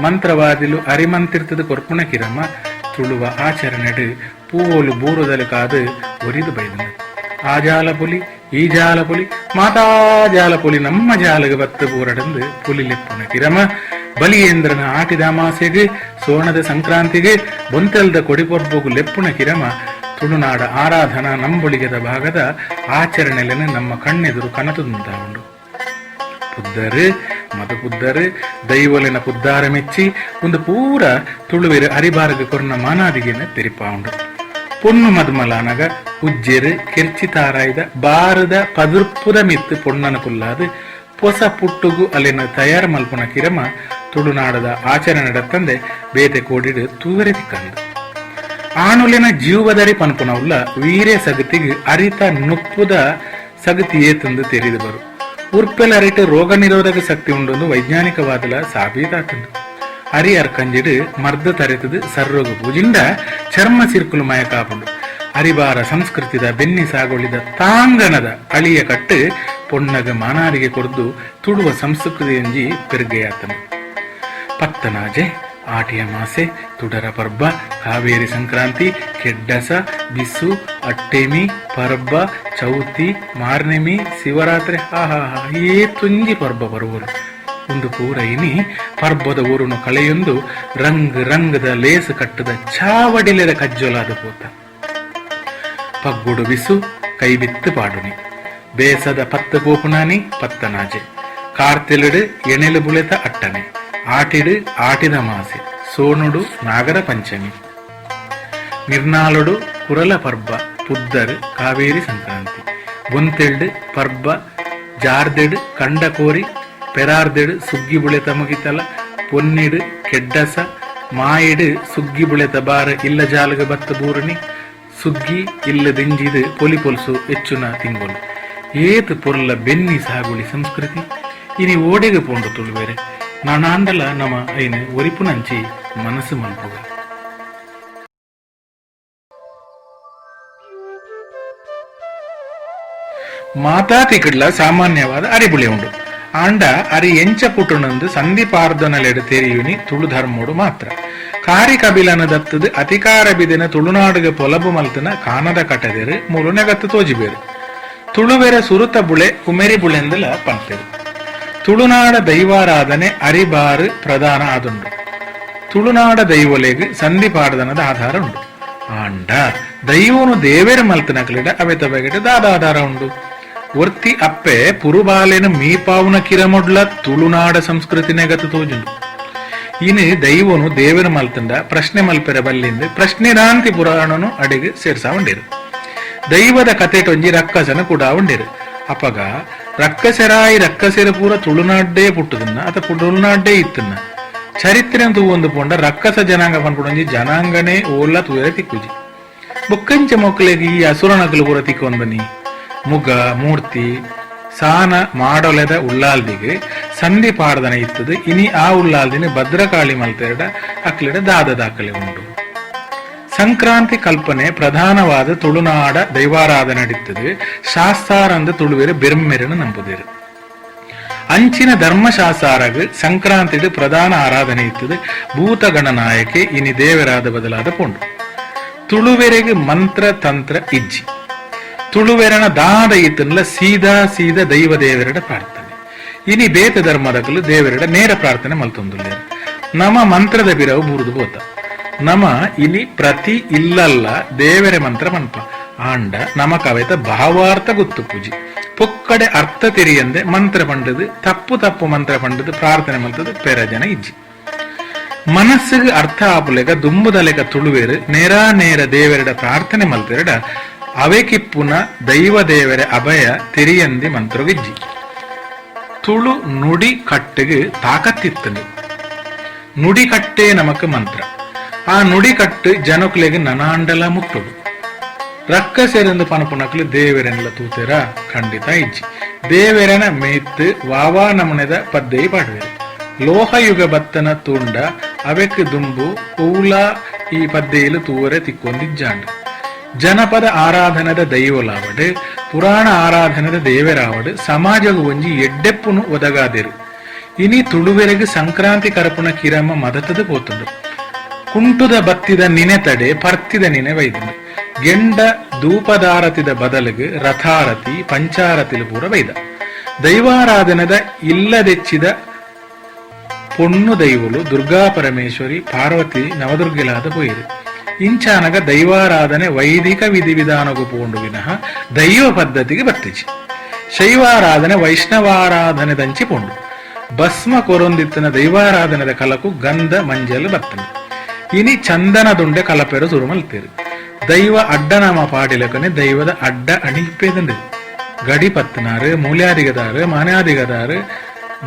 ಮಂತ್ರವಾದಿಲು ಅರಿಮಂತಿರ್ತದ ಕೊರ್ಪುನ ಕಿರಮ. ತುಳುವ ಆಚರಣೆಡು ಪೂವೋಲು ಬೂರುದಲ್ಲಿ ಕಾದು ಒರಿದು ಬೈದನು. ಆ ಜಾಲ ಪುಲಿ ಈ ಜಾಲ ಪುಲಿ ಮಾತಾ ಜಾಲ ಪುಲಿ ನಮ್ಮ ಜಾಲಗೆ ಬತ್ತು ಪೂರಡಂದು ಪುಲಿ ಲೆಪ್ಪುನ ಕಿರಮ ಬಲಿಯೇಂದ್ರನ ಆಟಿದ ಅಮಾಸೆಗೆ ಸೋಣದ ಸಂಕ್ರಾಂತಿಗೆ ಬೊಂತೆಲ್ದ ಕೊಡಿಪೊರ್ಬೋಗು ಲೆಪ್ಪುನ ಕಿರಮ ತುಳುನಾಡ ಆರಾಧನಾ ನಂಬುಳಿಗೆದ ಭಾಗದ ಆಚರಣೆಲೆನ ನಮ್ಮ ಕಣ್ಣೆದುರು ಕನತುಂತ ಉಂಡು. ಪುದ್ದರು ಮತ ಪುದ್ದರು ದೈವಲಿನ ಪುದ್ದಾರ ಮೆಚ್ಚಿ ಒಂದು ಪೂರ ತುಳುವೆರು ಅರಿಬಾರಗ ಕೊರ್ನ ಮಾನಾದಿಗೆನ ತೆರಿಪ ಉಂಡು. ಪೊಣ್ಣು ಮದ್ಮಲಾನಗ ಉಜ್ಜೆರು ಕೆರ್ಚಿತಾರಾಯ್ದ ಬಾರದ ಪದುರ್ಪುದ ಮಿತ್ತು ಪೊಣ್ಣನ ಕುಲ್ಲಾದು ಹೊಸ ಪುಟ್ಟುಗು ಅಲ್ಲಿನ ತಯಾರು ಮಲ್ಪುನ ಕಿರಮ ತುಳುನಾಡದ ಆಚರಣೆ ತಂದೆ ಬೇತೆ ಕೋಡಿಡು ತೂವರೆ ತಿಕ್ಕಂದು. ಆಣುಲಿನ ಜೀವದರಿ ಪನ್ಪುನ ಉಲ್ಲ ವೀರ್ಯ ಸಗತಿಗೆ ಅರಿತ ನುಪ್ಪುದ ಸಗತಿ ಏತಂದು ತೆರೆದು ಬರು ಉರ್ಪೆಲ್ ಅರಿಟ್ಟು ರೋಗ ನಿರೋಧಕ ಶಕ್ತಿ ಉಂಡೊಂದು ವೈಜ್ಞಾನಿಕವಾದಲ ಸಾಬೀತಾತಂದು. ಅರಿ ಅರ್ಕಂಜಿಡು ಮರ್ದ ತರೆತದು ಸರ್ರೋಗ ಪೂಜಿಂದ ಚರ್ಮ ಸಿರ್ಕುಲು ಮಯ ಕಾಪುಂಡು. ಅರಿಬಾರ ಸಂಸ್ಕೃತಿದ ಬೆನ್ನಿ ಸಾಗೊಳಿದ ತಾಂಗನದ ಅಳಿಯ ಕಟ್ಟು ಪೊಣ್ಣಗ ಮಾನಾರಿಗೆ ಕೊರ್ದು ತುಳುವ ಸಂಸ್ಕೃತಿಯಂಜಿ ಪೆರ್ಗೆಯಾತನು. ಪತ್ತನಾಜೆ ಆಟಿಯ ಮಾಸೆ ತುಡರ ಪರ್ಬ ಕಾವೇರಿ ಸಂಕ್ರಾಂತಿ ಕೆಡ್ಡಸ ಬಿಸು ಅಟ್ಟೆಮಿ ಪರ್ಬ ಚೌತಿ ಮಾರ್ನೆಮಿ ಶಿವರಾತ್ರಿ ಏ ತುಂಜಿ ಪರ್ಬ ಬರುವರು ಒಂದು ಪೂರ ಇನಿ ಪರ್ಬದ ಊರುನು ಕಳೆಯೊಂದು ರಂಗ್ ರಂಗದ ಲೇಸು ಕಟ್ಟದ ಚಾವಡಿಲೆದ ಕಜ್ಜೊಲಾದ ಪೋತ ಪಗ್ಗುಡು ಬಿಸು ಕೈಬಿತ್ತು ಪಾಡುನಿ ಬೇಸದ ಪತ್ತು ಪೋಪುನಾನಿ ಪತ್ತನಾಜೆ ಕಾರ್ತೆಲುಡು ಎಣೆಲು ಬುಳೆತ ಅಟ್ಟನೆ ಆಟಿಡು ಆಟಿದ ಮಾಸೆ ಸೋನುಡು ನಾಗರ ಪಂಚಮಿ ನಿರ್ನಾಳುಡು ಕುರಲ ಪರ್ಬ ಪುದ್ದರು ಕಾವೇರಿ ಸಂಕ್ರಾಂತಿ ಬೊಂತೆಳ್ಡು ಪರ್ಬ ಜಾರ್ದೆಡು ಕಂಡಕೋರಿ ಪೆರಾರ್ದೆಡು ಸುಗ್ಗಿ ಬುಳೆತ ಮುಗಿತಲ ಪೊನ್ನಿಡು ಕೆಡ್ಡಸ ಮಾಯಿಡು ಸುಗ್ಗಿ ಬುಳೆತ ಬಾರ ಇಲ್ಲ ಜಾಲಗ ಬತ್ತ ಬೂರುನಿ ಸುಗ್ಗಿ ಇಲ್ಲ ದಿಂಜಿದು ಪೊಲಿ ಪೊಲ್ಸು ಹೆಚ್ಚುನ ತಿಂಗೊಲು ಏತು ಪೊರ್ಲ ಬೆನ್ನಿ ಸಾಗುಳಿ ಸಂಸ್ಕೃತಿ ಇನಿ ಓಡೆಗೆ ಪೋಂಡು ತುಳುವೇರೆ ನಾನಾಂಡಲ ನಮ ಐನು ಒರಿಪುನಂಚಿ ಮನಸ್ಸು ಮಲ್ಪುಗ. ಮಾತಾ ತಿಕಡ್ಲ ಸಾಮಾನ್ಯವಾದ ಅರಿಬುಳಿ ಉಂಡು. ಆಂಡ ಅರಿ ಎಂಚ ಪುಟುನಂದು ಸಂಧಿ ಪಾರ್ದನಲೆಡು ತೆರಿಯುನಿ ತುಳು ಧರ್ಮೋಡು ಮಾತ್ರ. ಕಾರಿ ಕಬಿಲನ ದತ್ತದು ಅಧಿಕಾರ ಬಿದಿನ ತುಳುನಾಡುಗೆ ಪೊಲಬು ಮಲ್ತನ ಕಾನದ ಕಟದೆರು ಮೂರು ನೆಗತ್ತು ತೋಜಿಬೇರು ತುಳುವೆರ ಸುರುತ ಬುಳೆ ಕುಮೆರಿ ಬುಳೆಂದಲ ಪಂಪೆರು. ತುಳುನಾಡ ದೈವಾರಾಧನೆ ಅರಿಬಾರು ಪ್ರಧಾನ ಆದುಂಡು. ತುಳುನಾಡ ದೈವಲೆಗೆ ಸಂಧಿ ಪಾರ್ದನದ ಆಧಾರ ಉಂಡು. ಆಂಡ ದೈವನು ದೇವೇರ ಮಲ್ತನ ಕಲಿಡ ಅವೆತ ಬಗೆಟ ದಾದಾಧಾರ ಉಂಡು. ಒರ್ತಿ ಅಪ್ಪೆ ಪುರುಬಾಲೆನ ಮೀಪಾವುನ ಕಿರಮೊಡ್ಲ ತುಳುನಾಡ ಸಂಸ್ಕೃತಿ ನೆಗತ್ತು ತೋಜುಂಡು. ಇನ್ನು ದೈವನು ದೇವರ ಮಲ್ತಂಡ ಪ್ರಶ್ನೆ ಮಲ್ಪೆರ ಬಲ್ಲಿಂದ ಪ್ರಶ್ನೆರಾಂತಿ ಪುರಾಣನು ಅಡಿಗೆ ಸೇರ್ಸಾ ಉಂಡಿರು. ದೈವದ ಕಥೆಟೊಂಜಿ ರಕ್ಕಸನ ಕೂಡ ಉಂಡಿರು. ಅಪಗ ರಕ್ಕಸರಾಯಿ ರಕ್ಕಸೆರ ಪೂರ ತುಳುನಾಡ್ಡೇ ಪುಟ್ಟದನ್ನ ಅತ ತುಳುನಾಡ್ಡೇ ಇತ್ತನ್ನ ಚರಿತ್ರೆ ತೂವೊಂದು ಪೋಂಡ ರಕ್ಕಸ ಜನಾಂಗ ಪನ್ಪುಡೊಂಜಿ ಜನಾಂಗನೇ ಓಲ್ಲ ತೂಯರ ತಿಕ್ಕುಜಿ ಬೊಕ್ಕಂಚ ಮೊಕ್ಕಳಿಗೆ ಈ ಅಸುರನಕಲು ಪೂರ ತಿಕ್ಕೊಂದನಿ ಮುಗ ಮೂರ್ತಿ ಸಾನ ಮಾಡೊಲೆದ ಉಳ್ಳಾಲ್ದಿಗೆ ಸಂಧಿ ಪಾಡ್ದನ ಇತ್ತದು. ಇನಿ ಆ ಉಳ್ಳಾಲ್ದಿನ ಭದ್ರಕಾಳಿ ಮಲ್ತೆರಡ ಅಕ್ಲಿಡ ದಾದದಾಕಲೆ ಉಂಡು. ಸಂಕ್ರಾಂತಿ ಕಲ್ಪನೆ ಪ್ರಧಾನವಾದ ತುಳುನಾಡ ದೈವಾರಾಧನೆ ನಡೀತದೆ. ಶಾಸ್ತಾರಂದ ತುಳುವೆರು ಬೆರ್ಮೆರನು ನಂಬುದಿರು. ಅಂಚಿನ ಧರ್ಮಶಾಸ್ತಾರಗ ಸಂಕ್ರಾಂತಿಡು ಪ್ರಧಾನ ಆರಾಧನೆ ಇತ್ತದು. ಭೂತಗಣನಾಯಕೆ ಇನಿ ದೇವರಾದ ಬದಲಾದ ಪೊಂಡು. ತುಳುವೆರೆಗೆ ಮಂತ್ರ ತಂತ್ರ ಇಜ್ಜಿ ತುಳುವೆರನ ದಾದ ಇತ್ತನ್ಲ ಸೀದಾ ದೈವ ದೇವರೆಡ ಪ್ರಾರ್ಥನೆ. ಇನಿ ಬೇತ ಧರ್ಮದಕಲು ದೇವರೆಡ ನೇರ ಪ್ರಾರ್ಥನೆ ಮಲ್ತೊಂದುಲ್ಲೇರು. ನಮ ಮಂತ್ರದ ಬಿರವು ಬುರುದು ಬೋತ ನಮ ಇನಿ ಪ್ರತಿ ಇಲ್ಲಲ್ಲ ದೇವರ ಮಂತ್ರ ಮನ್ಪ ಆಂಡ ನಮ ಕವೆತ ಭಾವಾರ್ಥ ಗೊತ್ತು ಪೂಜಿ ಪೊಕ್ಕಡೆ ಅರ್ಥ ತೆರಿಯಂದೆ ಮಂತ್ರ ಪಂಡದು ತಪ್ಪು ಮಂತ್ರ ಪಂಡದು ಪ್ರಾರ್ಥನೆ ಮಲ್ತದು ಪೆರ ಜನ ಇಜ್ಜಿ ಮನಸ್ಸಿಗೆ ಅರ್ಥ ಆಪುಲೆಗ ದುಂಬುದಲೆಗ ತುಳುವೇರು ನೇರ ದೇವರೆಡ ಪ್ರಾರ್ಥನೆ ಮಲ್ತೆರಡ ಅವೆಕಿಪ್ಪುನ ದೈವ ದೇವರ ಅಭಯ ತೆರಿಯಂದಿ ಮಂತ್ರಗಿಜ್ಜಿ ತುಳು ನುಡಿ ಕಟ್ಟಿಗೆ ತಾಕತ್ತಿತ್ತನು. ನುಡಿ ಕಟ್ಟೆ ನಮಕ್ ಮಂತ್ರ. ಆ ನುಡಿ ಕಟ್ಟು ಜನಕುಲೆಗೆ ನನಾಂಡಲ ಮುಟ್ಟುಡು. ರಕ್ಕಸೆರೆಂದು ಪನಪುನಕ್ಲು ದೇವರೆನ್ಲ ತೂತೆರ ಖಂಡಿತ ಇಜ್ಜಿ ದೇವರನ ಮೇತ್ ವಾವಾ ನಮನೆದ ಪದ್ದೆಯಿ ಪಾಡುವೆರು. ಲೋಹಯುಗ ಬತ್ತನ ತೂಂಡ ಅವೆಕ್ ದುಂಬು ಪೂಲ ಈ ಪದ್ದೆಯಿಲು ತೂವರೆ ತಿಕ್ಕೊಂದಿಜ್ಜಾಂಡು. ಜನಪದ ಆರಾಧನದ ದೈವಲಾವಡು ಪುರಾಣ ಆರಾಧನದ ದೇವರಾವಡು ಸಮಾಜಗು ಒಂಜಿ ಎಡ್ಡೆಪ್ಪುನು ಒದಗಾದೆರು. ಇನಿ ತುಳುವೆರೆಗೆ ಸಂಕ್ರಾಂತಿ ಕರಪುನ ಕಿರಮ ಮದತದು ಪೋತುಂಡು. ಕುಂಟುದ ಬತ್ತಿದ ನಿನೆ ತಡೆ ಪರ್ತಿದ ನಿನೆ ವೈದ್ಯಂಡು. ಗೆಂಡ ಧೂಪದಾರತಿದ ಬದಲಿಗೆ ರಥಾರತಿ ಪಂಚಾರತಿಲು ಪೂರ ಬೈದ. ದೈವಾರಾಧನದ ಇಲ್ಲದೆಚ್ಚಿದ ಪೊಣ್ಣು ದೈವಲು ದುರ್ಗಾ ಪರಮೇಶ್ವರಿ ಪಾರ್ವತಿ ನವದುರ್ಗಿಲಾದ ಪೋಯಿರು. ಇಂಚಾನಗ ದೈವಾರಾಧನೆ ವೈದಿಕ ವಿಧಿವಿಧಾನಗು ಪೋಂಡು ವಿನಃ ದೈವ ಪದ್ಧತಿಗೆ ಬತ್ತಿಜಿ. ಶೈವಾರಾಧನೆ ವೈಷ್ಣವಾರಾಧನೆ ದಂಚಿ ಪೋಂಡು. ಭಸ್ಮ ಕೊರೊಂದಿತ್ತಿನ ದೈವಾರಾಧನೆದ ಕಲಕು ಗಂಧ ಮಂಜಲು ಬತ್ತನು. ಇನಿ ಚಂದನದುಂಡೆ ಕಲಪೆರು ಸುರುಮಲ್ತೇರು. ದೈವ ಅಡ್ಡನಾಮ ಪಾಡಿಲಕನೆ ದೈವದ ಅಡ್ಡ ಅಣಿಪೇದಂಡು ಗಡಿ ಪತ್ತನಾರು ಮೂಲ್ಯಾದಿಗದಾರು ಮಾನ್ಯಾದಿಗದಾರು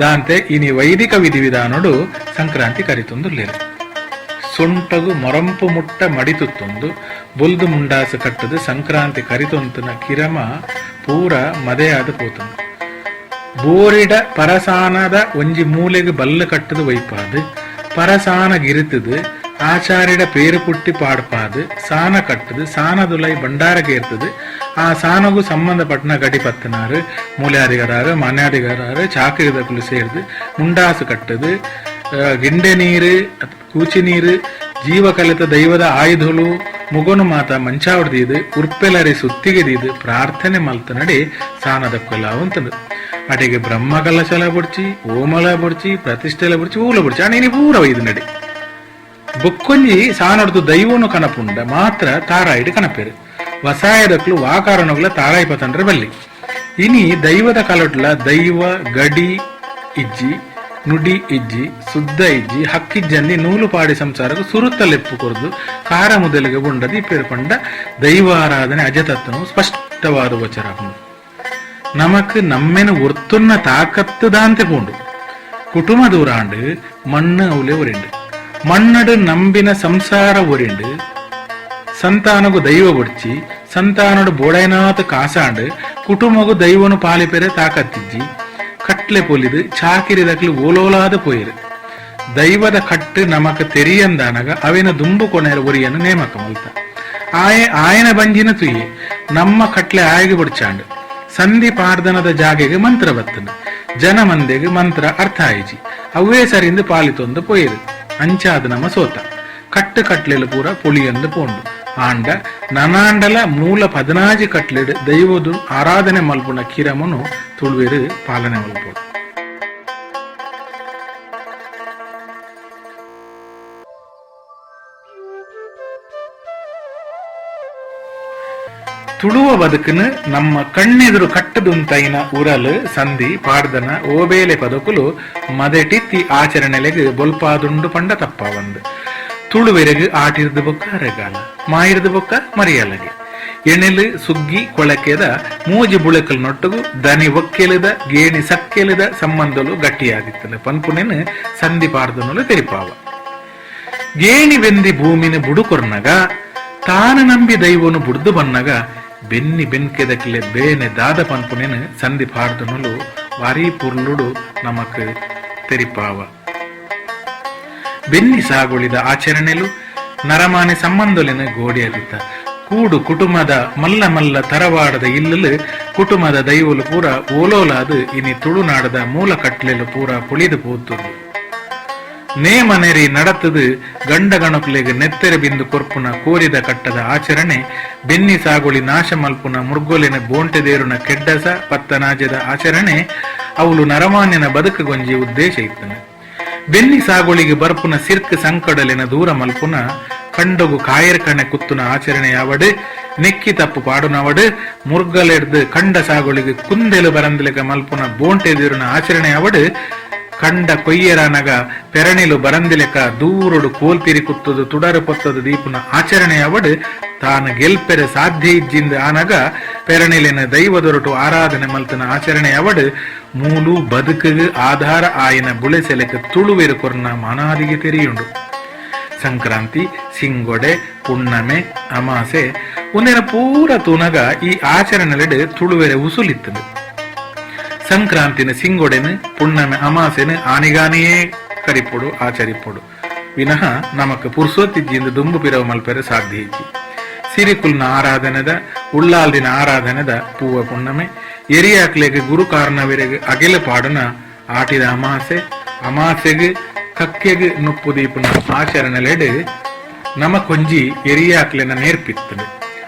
ದಾಂತೆ ಇನಿ ವೈದಿಕ ವಿಧಿವಿಧಾನಡು ಸಂಕ್ರಾಂತಿ ಕರಿತೊಂದುಲ್ಲೇರು. ಸೊಂಟಗು ಮೊರಂಪು ಮುಟ್ಟ ಮಡಿತುತ್ತೊಂದು ಬೊಲ್ದು ಮುಂಡಾಸ ಕಟ್ಟದು ಸಂಕ್ರಾಂತಿ ಕರಿತೊಂತನ ಕಿರಮ ಪೂರ ಮದೆಯಾದ ಪೋತನು. ಬೋರಿಡ ಪರಸಾನದ ಒಂಜಿ ಮೂಲೆಗೆ ಬಲ್ಲ ಕಟ್ಟದು ವೈಪಾದು ಪರಸಾನ ಗಿರಿತದು ಆಚಾರ್ಯಡ ಪೇರು ಪುಟ್ಟಿ ಪಾಡ್ಪಾದು ಸಾನ ಕಟ್ಟದು ಸಾನದುಲೈ ಭಂಡಾರಗೇರ್ತದು. ಆ ಸಾನಗೂ ಸಂಬಂಧಪಟ್ಟನ ಗಡಿ ಪತ್ತನಾರು ಮೂಲ್ಯಾದಿಗರಾರು ಮಾನ್ಯಾದಿಗರಾರು ಚಾಕರಿದಕ್ಕಲು ಸೇರಿದು ಮುಂಡಾಸು ಕಟ್ಟದು ಗಿಂಡೆ ನೀರು ಕೂಚಿ ನೀರು ಜೀವ ಕಲಿತ ದೈವದ ಆಯುಧಲು ಮುಗನು ಮಾತ ಮಂಚಾವಡ್ದೀದು ಉರ್ಪೆಲರಿ ಸುತ್ತಿಗೆದೀದು ಪ್ರಾರ್ಥನೆ ಮಲ್ತ ನಡಿ ಸಾನದಕ್ಕೆಲ್ಲ ಅಂತಂದು ಅಡಿಗೆ ಬ್ರಹ್ಮ ಕಲಶಲ ಬುಡ್ಚಿ ಓಮಲ ಬುಡ್ಚಿ ಪ್ರತಿಷ್ಠೆಲ ಬುಡ್ಚಿ ಊಲ ಬುಡ್ಚಿ ಅಣಿ ಪೂರ ಒಯ್ದು ನಡಿ ಬೊಕ್ಕೊಂಜಿ ಸಾನಡ್ದು ದೈವನು ಕನಪುಂಡ ಮಾತ್ರ ತಾರಾಯಿಡು ಕನಪೇರು. ವಸಾಯದಕ್ಲು ವಾಕಾರಣಗಳ ತಾರಾಯಿ ಪತಂಡ್ರೆ ಬಲ್ಲಿ. ಇನಿ ದೈವದ ಕಲಟ್ಲ ದೈವ ಗಡಿ ಇಜ್ಜಿ ನುಡಿ ಇಜ್ಜಿ ಸುದ್ದ ಇಜ್ಜಿ ಹಕ್ಕಿಜ್ಜಂದಿ ನೂಲು ಪಾಡಿ ಸಂಸಾರಕ್ಕೆ ಸುರುತ್ತಲೆಪ್ಪು ಕೊರದು ಕಾರ ಮುದಲಿಗೆ ಬುಂಡದ ಇಪ್ಪೇರು ಪಂಡ ದೈವಾರಾಧನೆ ಅಜತತ್ವನು ಸ್ಪಷ್ಟವಾದ ವಚರ ಉಂಡು. ನಮಕ್ ನಮ್ಮೆನ ಒರ್ತುನ್ನ ತಾಕತ್ತುದಾಂತೆ ಪೋಂಡು. ಕುಟುಂಬ ದೂರಾಂಡು ಮಣ್ಣು ಅವಲೆ ಒರೆಂಡು ಮಣ್ಣಡು ನಂಬಿನ ಸಂಸಾರ ಒರೆಂಡು ಸಂತಾನಗು ದೈವ ಬಡ್ಚಿ ಸಂತಾನಡು ಬೋಡೈನಾಥ ಕಾಸಾಂಡು ಕುಟುಂಬಗು ದೈವನು ಪಾಲಿಪೆರೆ ತಾಕತ್ತಿಜ್ಜಿ ಕಟ್ಲೆ ಪೊಲಿದು ಚಾಕಿರಿದಕ್ಲು ಓಲೋಲಾದ ಪೋಯಿರು. ದೈವದ ಕಟ್ಟು ನಮಕ್ ತೆರಿಯಂದಾನಗ ಅವೇನ ದುಂಬು ಕೊನೆಯ ಒರಿಯನ್ನು ನೇಮಕ ಮಲ್ತ ಆಯನ ಬಂಜಿನ ತುಯ್ಯೆ ನಮ್ಮ ಕಟ್ಲೆ ಆಯ್ಗೆ ಬಡ್ಚಾಂಡು ಸಂಧಿ ಪಾರ್ದನದ ಜಾಗೆಗೆ ಮಂತ್ರ ಬತ್ತನು. ಜನ ಮಂದೆಗೆ ಮಂತ್ರ ಅರ್ಥ ಆಯ್ಜಿ ಅವೇ ಸರಿಂದು ಪಾಲಿತೊಂದು ಪೋಯಿರು. ಅಂಚಾದ ನಮ್ಮ ಸೋತ ಕಟ್ಟು ಕಟ್ಲೆಲು ಪೂರ ಪೊಳಿಯಂದು ಪೋಂಡು ಆಂಡ ನನಾಂಡಲ ಮೂಲ 14 ಕಟ್ಲೆಡ್ ದೈವದು ಆರಾಧನೆ ಮಲ್ಪುನ ಕಿರಮನು ತುಳುವೆರು ಪಾಲನೆ ಮಲ್ಪೋಡು. ತುಳುವ ಬದುಕನು ನಮ್ಮ ಕಣ್ಣೆದುರು ಕಟ್ಟದುಂತೈನ ಉರಲು ಸಂಧಿ ಪಾಡ್ದನ ಓಬೇಲೆ ಪದಕುಲು ಮದೆಟಿತ್ತಿ ಆಚರಣೆಲೆಗೆ ಬೊಲ್ಪಾದುಂಡು ಪಂಡ ತಪ್ಪವಂದು. ತುಳುವೆರೆಗೆ ಆಟಿರ್ದು ಬೊಕ್ಕ ಅರೆಗಾಲ ಮಾಯಿರ್ದು ಬೊಕ್ಕ ಮರಿಯಲಗೆ ಎಣೆಲು ಸುಗ್ಗಿ ಕೊಳಕೆದ ಮೂಜಿ ಬುಳಕಲ್ ನೊಟ್ಟುಗು ದನಿ ಒಕ್ಕೆಲದ ಗೇಣಿ ಸಕ್ಕೆಲದ ಸಂಬಂಧಲು ಗಟ್ಟಿಯಾಗಿತ್ತನೆ ಪನ್ಪುನೆನು ಸಂಧಿ ಪಾರ್ದನಲು ತೆರಿಪಾವ. ಗೇಣಿ ಬೆಂದಿ ಭೂಮಿನ ಬುಡುಕೊರ್ನಗ ತಾನು ನಂಬಿ ದೈವನು ಬುಡ್ದು ಬನ್ನಗ ಬೆನ್ನಿ ಬೆನ್ಕೆದಕ್ಲೆ ಬೇನೆ ದಾದ ಪನ್ಪುನೆನು ಸಂಧಿ ಪಾರ್ದನಲು ವಾರಿ ಪುರ್ಲುಡು ನಮಕ್ ತೆರಿಪಾವ. ಬೆನ್ನಿ ಸಾಗುಳಿದ ಆಚರಣೆಲು ನರಮಾನೆ ಸಂಬಂಧಲೆನ ಗೋಡಿಯಲಿತ ಕೂಡು ಕುಟುಂಬದ ಮಲ್ಲ ಮಲ್ಲ ತರವಾಡದ ಇಲ್ಲಲು ಕುಟುಂಬದ ದೈವಲು ಪೂರ ಓಲೋಲಾದು ಇನಿ ತುಳುನಾಡದ ಮೂಲ ಕಟ್ಲೆಲು ಪೂರ ಪುಳಿದು ಪೋತುದು. ನೇಮ ನೆರಿ ನಡತದು ಗಂಡ ಗಣಕುಲೆಗೆ ನೆತ್ತೆರೆ ಬಿಂದು ಕೊರ್ಪುನ ಕೋರಿದ ಕಟ್ಟದ ಆಚರಣೆ ಬೆನ್ನಿ ಸಾಗುಳಿ ನಾಶ ಮಲ್ಪುನ ಮುರ್ಗೋಲಿನ ಬೋಂಟೆದೇರುನ ಕೆಡ್ಡಸ ಪತ್ತನಾಜದ ಆಚರಣೆ ಅವಳು ನರಮಾನ್ಯನ ಬದುಕುಗೊಂಜಿ ಉದ್ದೇಶ ಇತ್ತನು. ಬೆನ್ನಿ ಸಾಗುಳಿಗೆ ಬರ್ಪುನ ಸಿರ್ಕ್ ಸಂಕಡಲಿನ ದೂರ ಮಲ್ಪುನ ಕಂಡೊಗು ಕಾಯರ್ ಕಣೆ ಕುತ್ತುನ ಆಚರಣೆ ಯಾವಡು ನೆಕ್ಕಿ ತಪ್ಪು ಪಾಡುನವಡು ಮುರ್ಗಲೆಡ್ದು ಕಂಡ ಸಾಗುಳಿಗೆ ಕುಂದೆಲು ಬರಂದಿಲೆಗ ಮಲ್ಪುನ ಬೋಂಟೆದೇರುನ ಆಚರಣೆ ಯಾವಡು ಕಂಡ ಕೊಯ್ಯರನಗ ಪೆರಣಿಲು ಬರಂದಿಲೆಕ ದೂರುಡು ಕೋಲ್ಪಿರಿ ಕುತ್ತದು ತುಡರು ಪೊತ್ತದು ದೀಪುನ ಆಚರಣೆ ಅವಡು ತಾನು ಗೆಲ್ಪೆರೆ ಸಾಧ್ಯ ಇಜ್ಜಿಂದ ಆನಗ ಪೆರಣಿಲಿನ ದೈವದೊರಟು ಆರಾಧನೆ ಮಲ್ತನ ಆಚರಣೆ ಅವಡು ಮೂಲು ಬದುಕಿಗೆ ಆಧಾರ ಆಯಿನ ಬುಳೆಸೆಲೆಕ ತುಳುವೆರು ಕೊರ್ನ ಮನಾದಿಗೆ ತೆರೆಯುಂಡು. ಸಂಕ್ರಾಂತಿ ಸಿಂಗೊಡೆ ಪುಣ್ಣಮೆ ಅಮಾಸೆ ಒಂದಿನ ಪೂರ ತೂನಗ ಈ ಆಚರಣೆಲೆಡೆ ತುಳುವೆರೆ ಉಸುಲಿತ್ತದು. ಸಂಕ್ರಾಂತಿನ ಸಿಂಗೊಡೆನು ಪುಣ್ಣಮೆ ಅಮಾಸೆನು ಆನಿಗಾನಿಯೇ ಕರಿಪೊಡು ಆಚರಿಪೊಡು ವಿನಃ ನಮಕ್ ಪುರ್ಸೋತಿಜ್ಜಿಂದ ದುಂಬು ಪಿರವು ಮಲ್ಪೆರೆ ಸಾಧ್ಯ ಇಜ್ಜಿ. ಸಿರಿಕುಲ್ನ ಆರಾಧನೆದ ಉಳ್ಳಾಲ್ದಿನ ಆರಾಧನೆದ ಪೂವ ಪುಣ್ಣಮೆ ಎರಿಯಾಕ್ಲೆಗೆ ಗುರು ಕಾರಣವರೆಗೆ ಅಗೆಲು ಪಾಡುನ ಆಟಿದ ಅಮಾಸೆ ಅಮಾಸೆಗೆ ಕಕ್ಕೆಗೆ ನುಪ್ಪು ದೀಪುನ ಆಚರಣೆಲೆಡೆ ನಮಕೊಂಜಿ ಎರಿಯಾಕ್ಲೆನ ನೇರ್ಪಿತ್ತದು.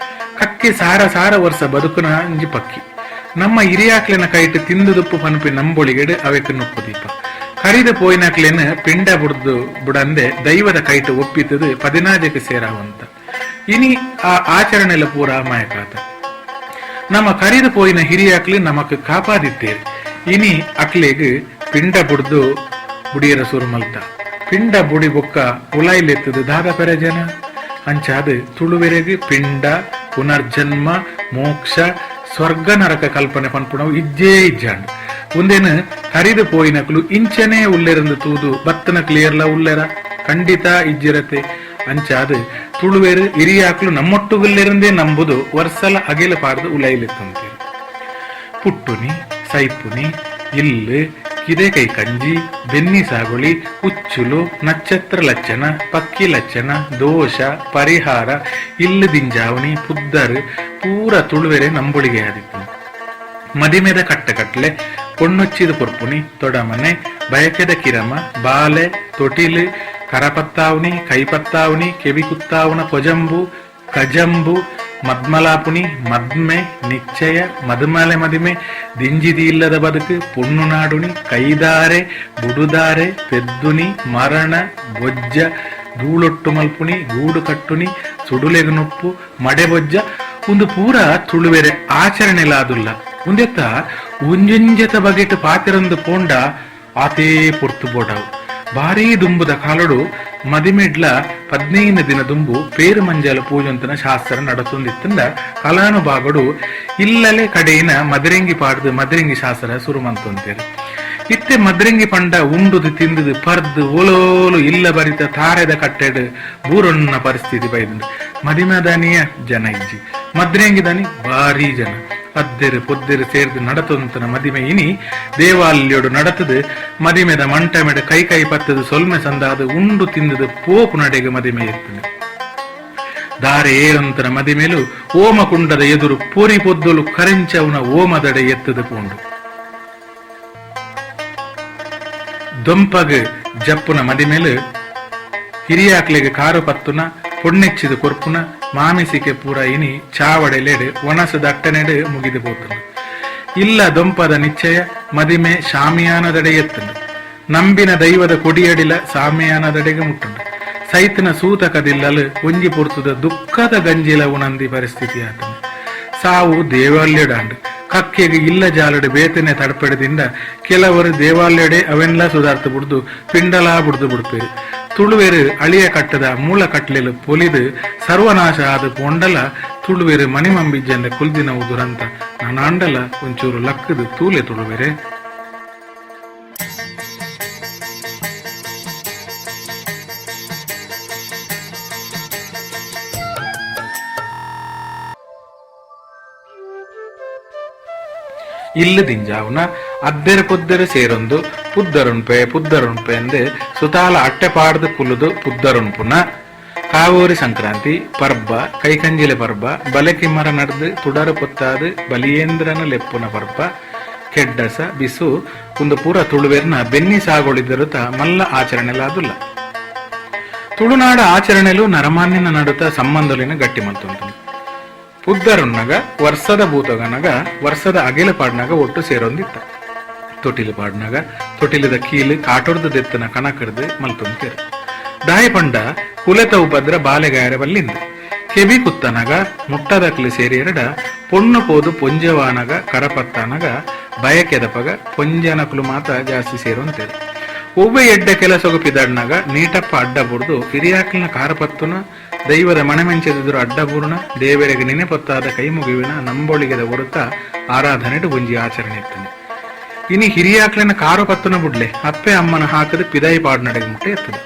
ಕಕ್ಕೆ ಸಾರ ಸಾರ ವರ್ಷ ಬದುಕುನ ಅಂಜಿ ಪಕ್ಕಿ ನಮ್ಮ ಹಿರಿಯಾಕ್ಲಿನ ಕೈಟ್ ತಿಂದುದುಪ್ಪು ಪನ್ಪಿ ನಂಬೊಳಿಗೆಡು ಅವಕ್ಕೆ ನುಪ್ಪು ದೀಪ ಕರಿದ ಪೋಯಿನಾಕ್ಲೇನು ಪಿಂಡ ಬುಡ್ದು ಬುಡಂದೆ ದೈವದ ಕೈಟ್ ಒಪ್ಪಿತದು 14 ಸೇರಾವಂತ ಇನಿ ಆ ಆಚರಣೆಲ ಪೂರ ಅಮಾಯಕಾತ ನಮ್ಮ ಕರಿದ ಪೋಯಿನ ಹಿರಿಯಾಕ್ಲಿ ನಮಕ್ ಕಾಪಾದಿತ್ತೇರಿ ಇನಿ ಅಕ್ಲೆಗ್ ಪಿಂಡ ಬುಡ್ದು ಬುಡಿಯರ ಸುರುಮಲ್ತ ಪಿಂಡ ಬುಡಿ ಬೊಕ್ಕ ಉಲಾಯ್ಲೆತ್ತದು ದಾದ ಪೆರ ಜನ ಅಂಚಾದು ತುಳುವೆರೆಗ್ ಪಿಂಡ ಪುನರ್ಜನ್ಮ ಮೋಕ್ಷ ಸ್ವರ್ಗ ನರಕ ಕಲ್ಪನೆ ಪನ್ಪುಣವು ಇಜ್ಜೇ ಇಜ್ಜಾಂಡ್ ಒಂದೇನು ಹರಿದು ಪೋಯಿನಕ್ಲು ಇಂಚನೆ ಉಲ್ಲೆರಂದು ತೂದು ಬತ್ತನ ಕ್ಲಿಯರ್ಲ ಉಲ್ಲೆರ ಖಂಡಿತ ಇಜ್ಜಿರತೆ ಅಂಚಾದು ತುಳುವೆರು ಹಿರಿಯಾಕ್ಲು ನಮ್ಮೊಟ್ಟುಗುಲ್ಲೆರಂದೇ ನಂಬುದು ವರ್ಷಲ ಅಗೆಲ ಪಾಡ್ದು ಉಲೈಲೆತ್ತಂತೇಳಿ ಪುಟ್ಟುನಿ ಸೈಪುನಿ ಇಲ್ಲು ಕಿದೆಕೈ ಕಂಜಿ ಬೆನ್ನಿ ಸಾಗುಳಿ ಉಚ್ಚುಲು ನಕ್ಷತ್ರ ಲಕ್ಷಣ ಪಕ್ಕಿ ಲಕ್ಷಣ ದೋಷ ಪರಿಹಾರ ಇಲ್ಲು ದಿಂಜಾವಣಿ ಪುದ್ದರು ಪೂರ ತುಳುವೆರೆ ನಂಬುಳಿಗೆ ಆದಿತ್ತು ಮದಿಮೆದ ಕಟ್ಟಕಟ್ಲೆ ಪೊಣ್ಣೊಚ್ಚಿದ ಪೊರ್ಪುನಿ ತೊಡಮನೆ ಬಯಕೆದ ಕಿರಮ ಬಾಲೆ ತೊಟಿಲು ಕರಪತ್ತಾವಣಿ ಕೈಪತ್ತಾವಣಿ ಕೆವಿಕುತ್ತಾವಣ ಕೊಜಂಬು ಕಜಂಬು ಮದ್ಮಲಾಪುನಿ ಮದ್ಮೆ ನಿಶ್ಚಯ ಮದುಮಲೆ ಮದಿಮೆ ದಿಂಜಿದಿ ಇಲ್ಲದ ಬದುಕು ಪುಣ್ಣು ನಾಡುನಿ ಕೈದಾರೆ ಬುಡುದಾರೆ ಪೆದ್ದುನಿ ಮರಣ ಬೊಜ್ಜ ಧೂಳೊಟ್ಟು ಮಲ್ಪುನಿ ಗೂಡು ಕಟ್ಟುನಿ ಸುಡುಲೆಗ ನುಪ್ಪು ಮಡೆ ಬೊಜ್ಜ ಒಂದು ಪೂರ ತುಳುವೆರೆ ಆಚರಣೆಲಾದುಲ್ಲ ಉಂದೆತ್ತ ಉಂಜುಂಜತ ಬಗೆಟ್ ಪಾತಿರಂದು ಪೋಂಡ ಆತೇ ಪೊರ್ತು ಬೋಡಾವು ಭಾರೀ ದುಂಬುದ ಕಾಲಡು ಮದಿಮೆಡ್ಲ 15 ದಿನ ದುಂಬು ಪೇರು ಮಂಜಾಲ ಪೂಜಂತನ ಶಾಸ್ತ್ರ ನಡತೊಂದಿತ್ತಂದ ಕಲಾನುಭಾಗಡು ಇಲ್ಲಲೆ ಕಡೆಯಿನ ಮದರಂಗಿ ಪಾಡ್ದು ಮದರಂಗಿ ಶಾಸ್ತ್ರ ಸುರುಮಂತಂತೇರು ಇತ್ತೆ ಮದ್ರಂಗಿ ಪಂಡ ಉಂಡುದು ತಿಂದುದು ಪರ್ದು ಓಲೋಲು ಇಲ್ಲ ಬರಿತ ತಾರೆದ ಕಟ್ಟೆಡು ಬೂರೊನ್ನ ಪರಿಸ್ಥಿತಿ ಬೈದು ಮದಿಮದಾನಿಯ ಜನ ಇಜ್ಜಿ ಮದ್ರಂಗಿ ದಾನಿ ಭಾರೀ ಜನ ಅದ್ದೆರು ಪೊದ್ದೆರು ಸೇರಿದು ನಡತೊಂತನ ಮದಿಮೆ ಇನಿ ದೇವಾಲಯೋಡು ನಡತದು ಮದಿಮೆದ ಮಂಟಮೆಡ ಕೈ ಕೈ ಪತ್ತದು ಸೊಲ್ಮೆ ಸಂದಾದು ಉಂಡು ತಿಂದದು ಪೋಪು ನಡೆಗೆ ಮದಿಮೆ ಇರ್ತದೆ ದಾರೆ ಏರಂತನ ಮದಿಮೇಲು ಓಮ ಕುಂಡದ ಎದುರು ಪೊರಿ ಪೊದ್ದಲು ಕರೆಂಚವನ ಓಮದಡೆ ಎತ್ತದು ಪೋಂಡು ದೊಂಪಗ್ ಜಪ್ಪುನ ಮದಿಮೇಲು ಹಿರಿಯಾಕ್ಲೆಗೆ ಕಾರು ಪತ್ತುನ ಪೊಣ್ಣೆಚ್ಚಿದ ಕೊರ್ಪುನ ಮಾಮಿಸಿಕೆ ಪೂರ ಇನಿ ಚಾವಡೆಲೆಡು ಒಣಸದ ಅಟ್ಟನೆಡು ಮುಗಿದು ಪೋತನು ಇಲ್ಲ ದೊಂಪದ ನಿಶ್ಚಯ ಮದಿಮೆ ಶಾಮಿಯಾನದಡೆ ಎತ್ತನು ನಂಬಿನ ದೈವದ ಕೊಡಿಯಡಿಲ ಸಾಮಿಯಾನದಡೆಗೆ ಮುಟ್ಟುಂಡು ಸೈತನ ಸೂತಕದಿಲ್ಲಲು ಒಂಜಿ ಪೊರ್ತುದ ದುಃಖದ ಗಂಜಿಲ ಉಣಂದಿ ಪರಿಸ್ಥಿತಿ ಆತನು ಸಾವು ದೇವಾಲಯಡಾಂಡು ಕಕ್ಕೆಗೆ ಇಲ್ಲ ಜಾಲಡು ಬೇತನೆ ತಡಪಡದಿಂದ ಕೆಲವರು ದೇವಾಲಯಡೆ ಅವೆಲ್ಲ ಸುಧಾರ್ಥ ಬಿಡ್ದು ಪಿಂಡಲಾ ಬಿಡ್ದು ಬಿಡ್ಪೇರು ತುಳುವೆರು ಅಳಿಯ ಕಟ್ಟದ ಮೂಲ ಕಟ್ಲೆಲು ಪೊಲಿದು ಸರ್ವನಾಶ ಆದ ಪೊಂಡಲ ತುಳುವೆರು ಮಣಿಮಂಬಿಜ್ಜಂದ ಕುಲ್ದಿನವು ದುರಂತ ನಾನಾಂಡಲ ಒಂಚೂರು ಲಕ್ಕದು ತೂಲೆ ತುಳುವೆರೆ ಇಲ್ಲು ದಿಂಜಾವುನ ಅದ್ದೆರು ಪುದ್ದೆರು ಸೇರೊಂದು ಪುದ್ದರುಣ್ಪೆ ಎಂದೆ ಸುತಾಲ ಅಟ್ಟೆ ಪಾಡ್ದು ಕುಲುದು ಪುದ್ದರುಣ್ಪುನ ಕಾವೂರಿ ಸಂಕ್ರಾಂತಿ ಪರ್ಬ ಕೈಕಂಜಿಲೆ ಪರ್ಬ ಬಲೆಕಿಮ್ಮರ ನಡೆದು ತುಡರು ಪೊತ್ತಾದು ಬಲಿಯೇಂದ್ರನ ಲೆಪ್ಪುನ ಪರ್ಬ ಕೆಡ್ಡಸ ಬಿಸು ಒಂದು ಪೂರ ತುಳುವೆರ್ನ ಬೆನ್ನಿ ಸಾಗೊಳಿದರುತ ಮಲ್ಲ ಆಚರಣೆಲಾದುಲ್ಲ ತುಳುನಾಡ ಆಚರಣೆಲು ನರಮಾನ್ಯನ ನಡುತ್ತ ಸಂಬಂಧಲಿನ ಗಟ್ಟಿ ಮಂತುಂಟು ಪುದ್ದರುಣ್ಣಗ ವರ್ಷದ ಭೂತಗನಗ ವರ್ಷದ ಅಗಿಲ ಪಾಡ್ನಾಗ ಒಟ್ಟು ಸೇರೊಂದಿತ್ತ ತೊಟಿಲು ಪಾಡ್ನಾಗ ತೊಟಿಲದ ಕೀಲು ಕಾಟೊಡ್ದು ದೆತ್ತನ ಕಣಕಡ್ದು ಮಲ್ತೊಂತೇರು ದಾಯ ಪಂಡ ಕುಲೆತ ಉಪದ್ರ ಬಾಲೆಗಾಯರ ಬಲ್ಲಿಂದ ಕೆಬಿ ಕುತ್ತನಗ ಮುಟ್ಟದಕ್ಲಿ ಸೇರಿಯರಡ ಪೊಣ್ಣು ಪೋದು ಪೊಂಜವಾನಗ ಕರಪತ್ತನಗ ಬಯಕೆದಪಗ ಪೊಂಜನಕ್ಲು ಮಾತ ಜಾಸ್ತಿ ಸೇರೊಂತೇರು ಒವ್ವೆ ಎಡ್ಡೆ ಕೆಲಸಗು ಪಿದಡ್ನಾಗ ನೀಟಪ್ಪ ಅಡ್ಡ ಬುಡ್ದು ಹಿರಿಯಾಕ್ಲಿನ ಕಾರಪತ್ತುನ ದೈವದ ಮಣಮೆಂಚೆದುರು ಅಡ್ಡಪೂರ್ಣ ದೇವರಿಗೆ ನೆನೆಪೊತ್ತಾದ ಕೈ ಮುಗಿವಿನ ನಂಬೊಳಿಗೆದ ಹೊರತ ಆರಾಧನೆಡು ಒಂಜಿ ಆಚರಣೆ ಇರ್ತದೆ ಇನಿ ಹಿರಿಯಾಕ್ಲಿನ ಕಾರು ಪತ್ತನ ಬುಡ್ಲೆ ಅಪ್ಪೆ ಅಮ್ಮನ ಹಾಕದು ಪಿದಾಯಿ ಪಾಡ್ನಡೆಗೆ ಮುಟ್ಟೆ ಇರ್ತದೆ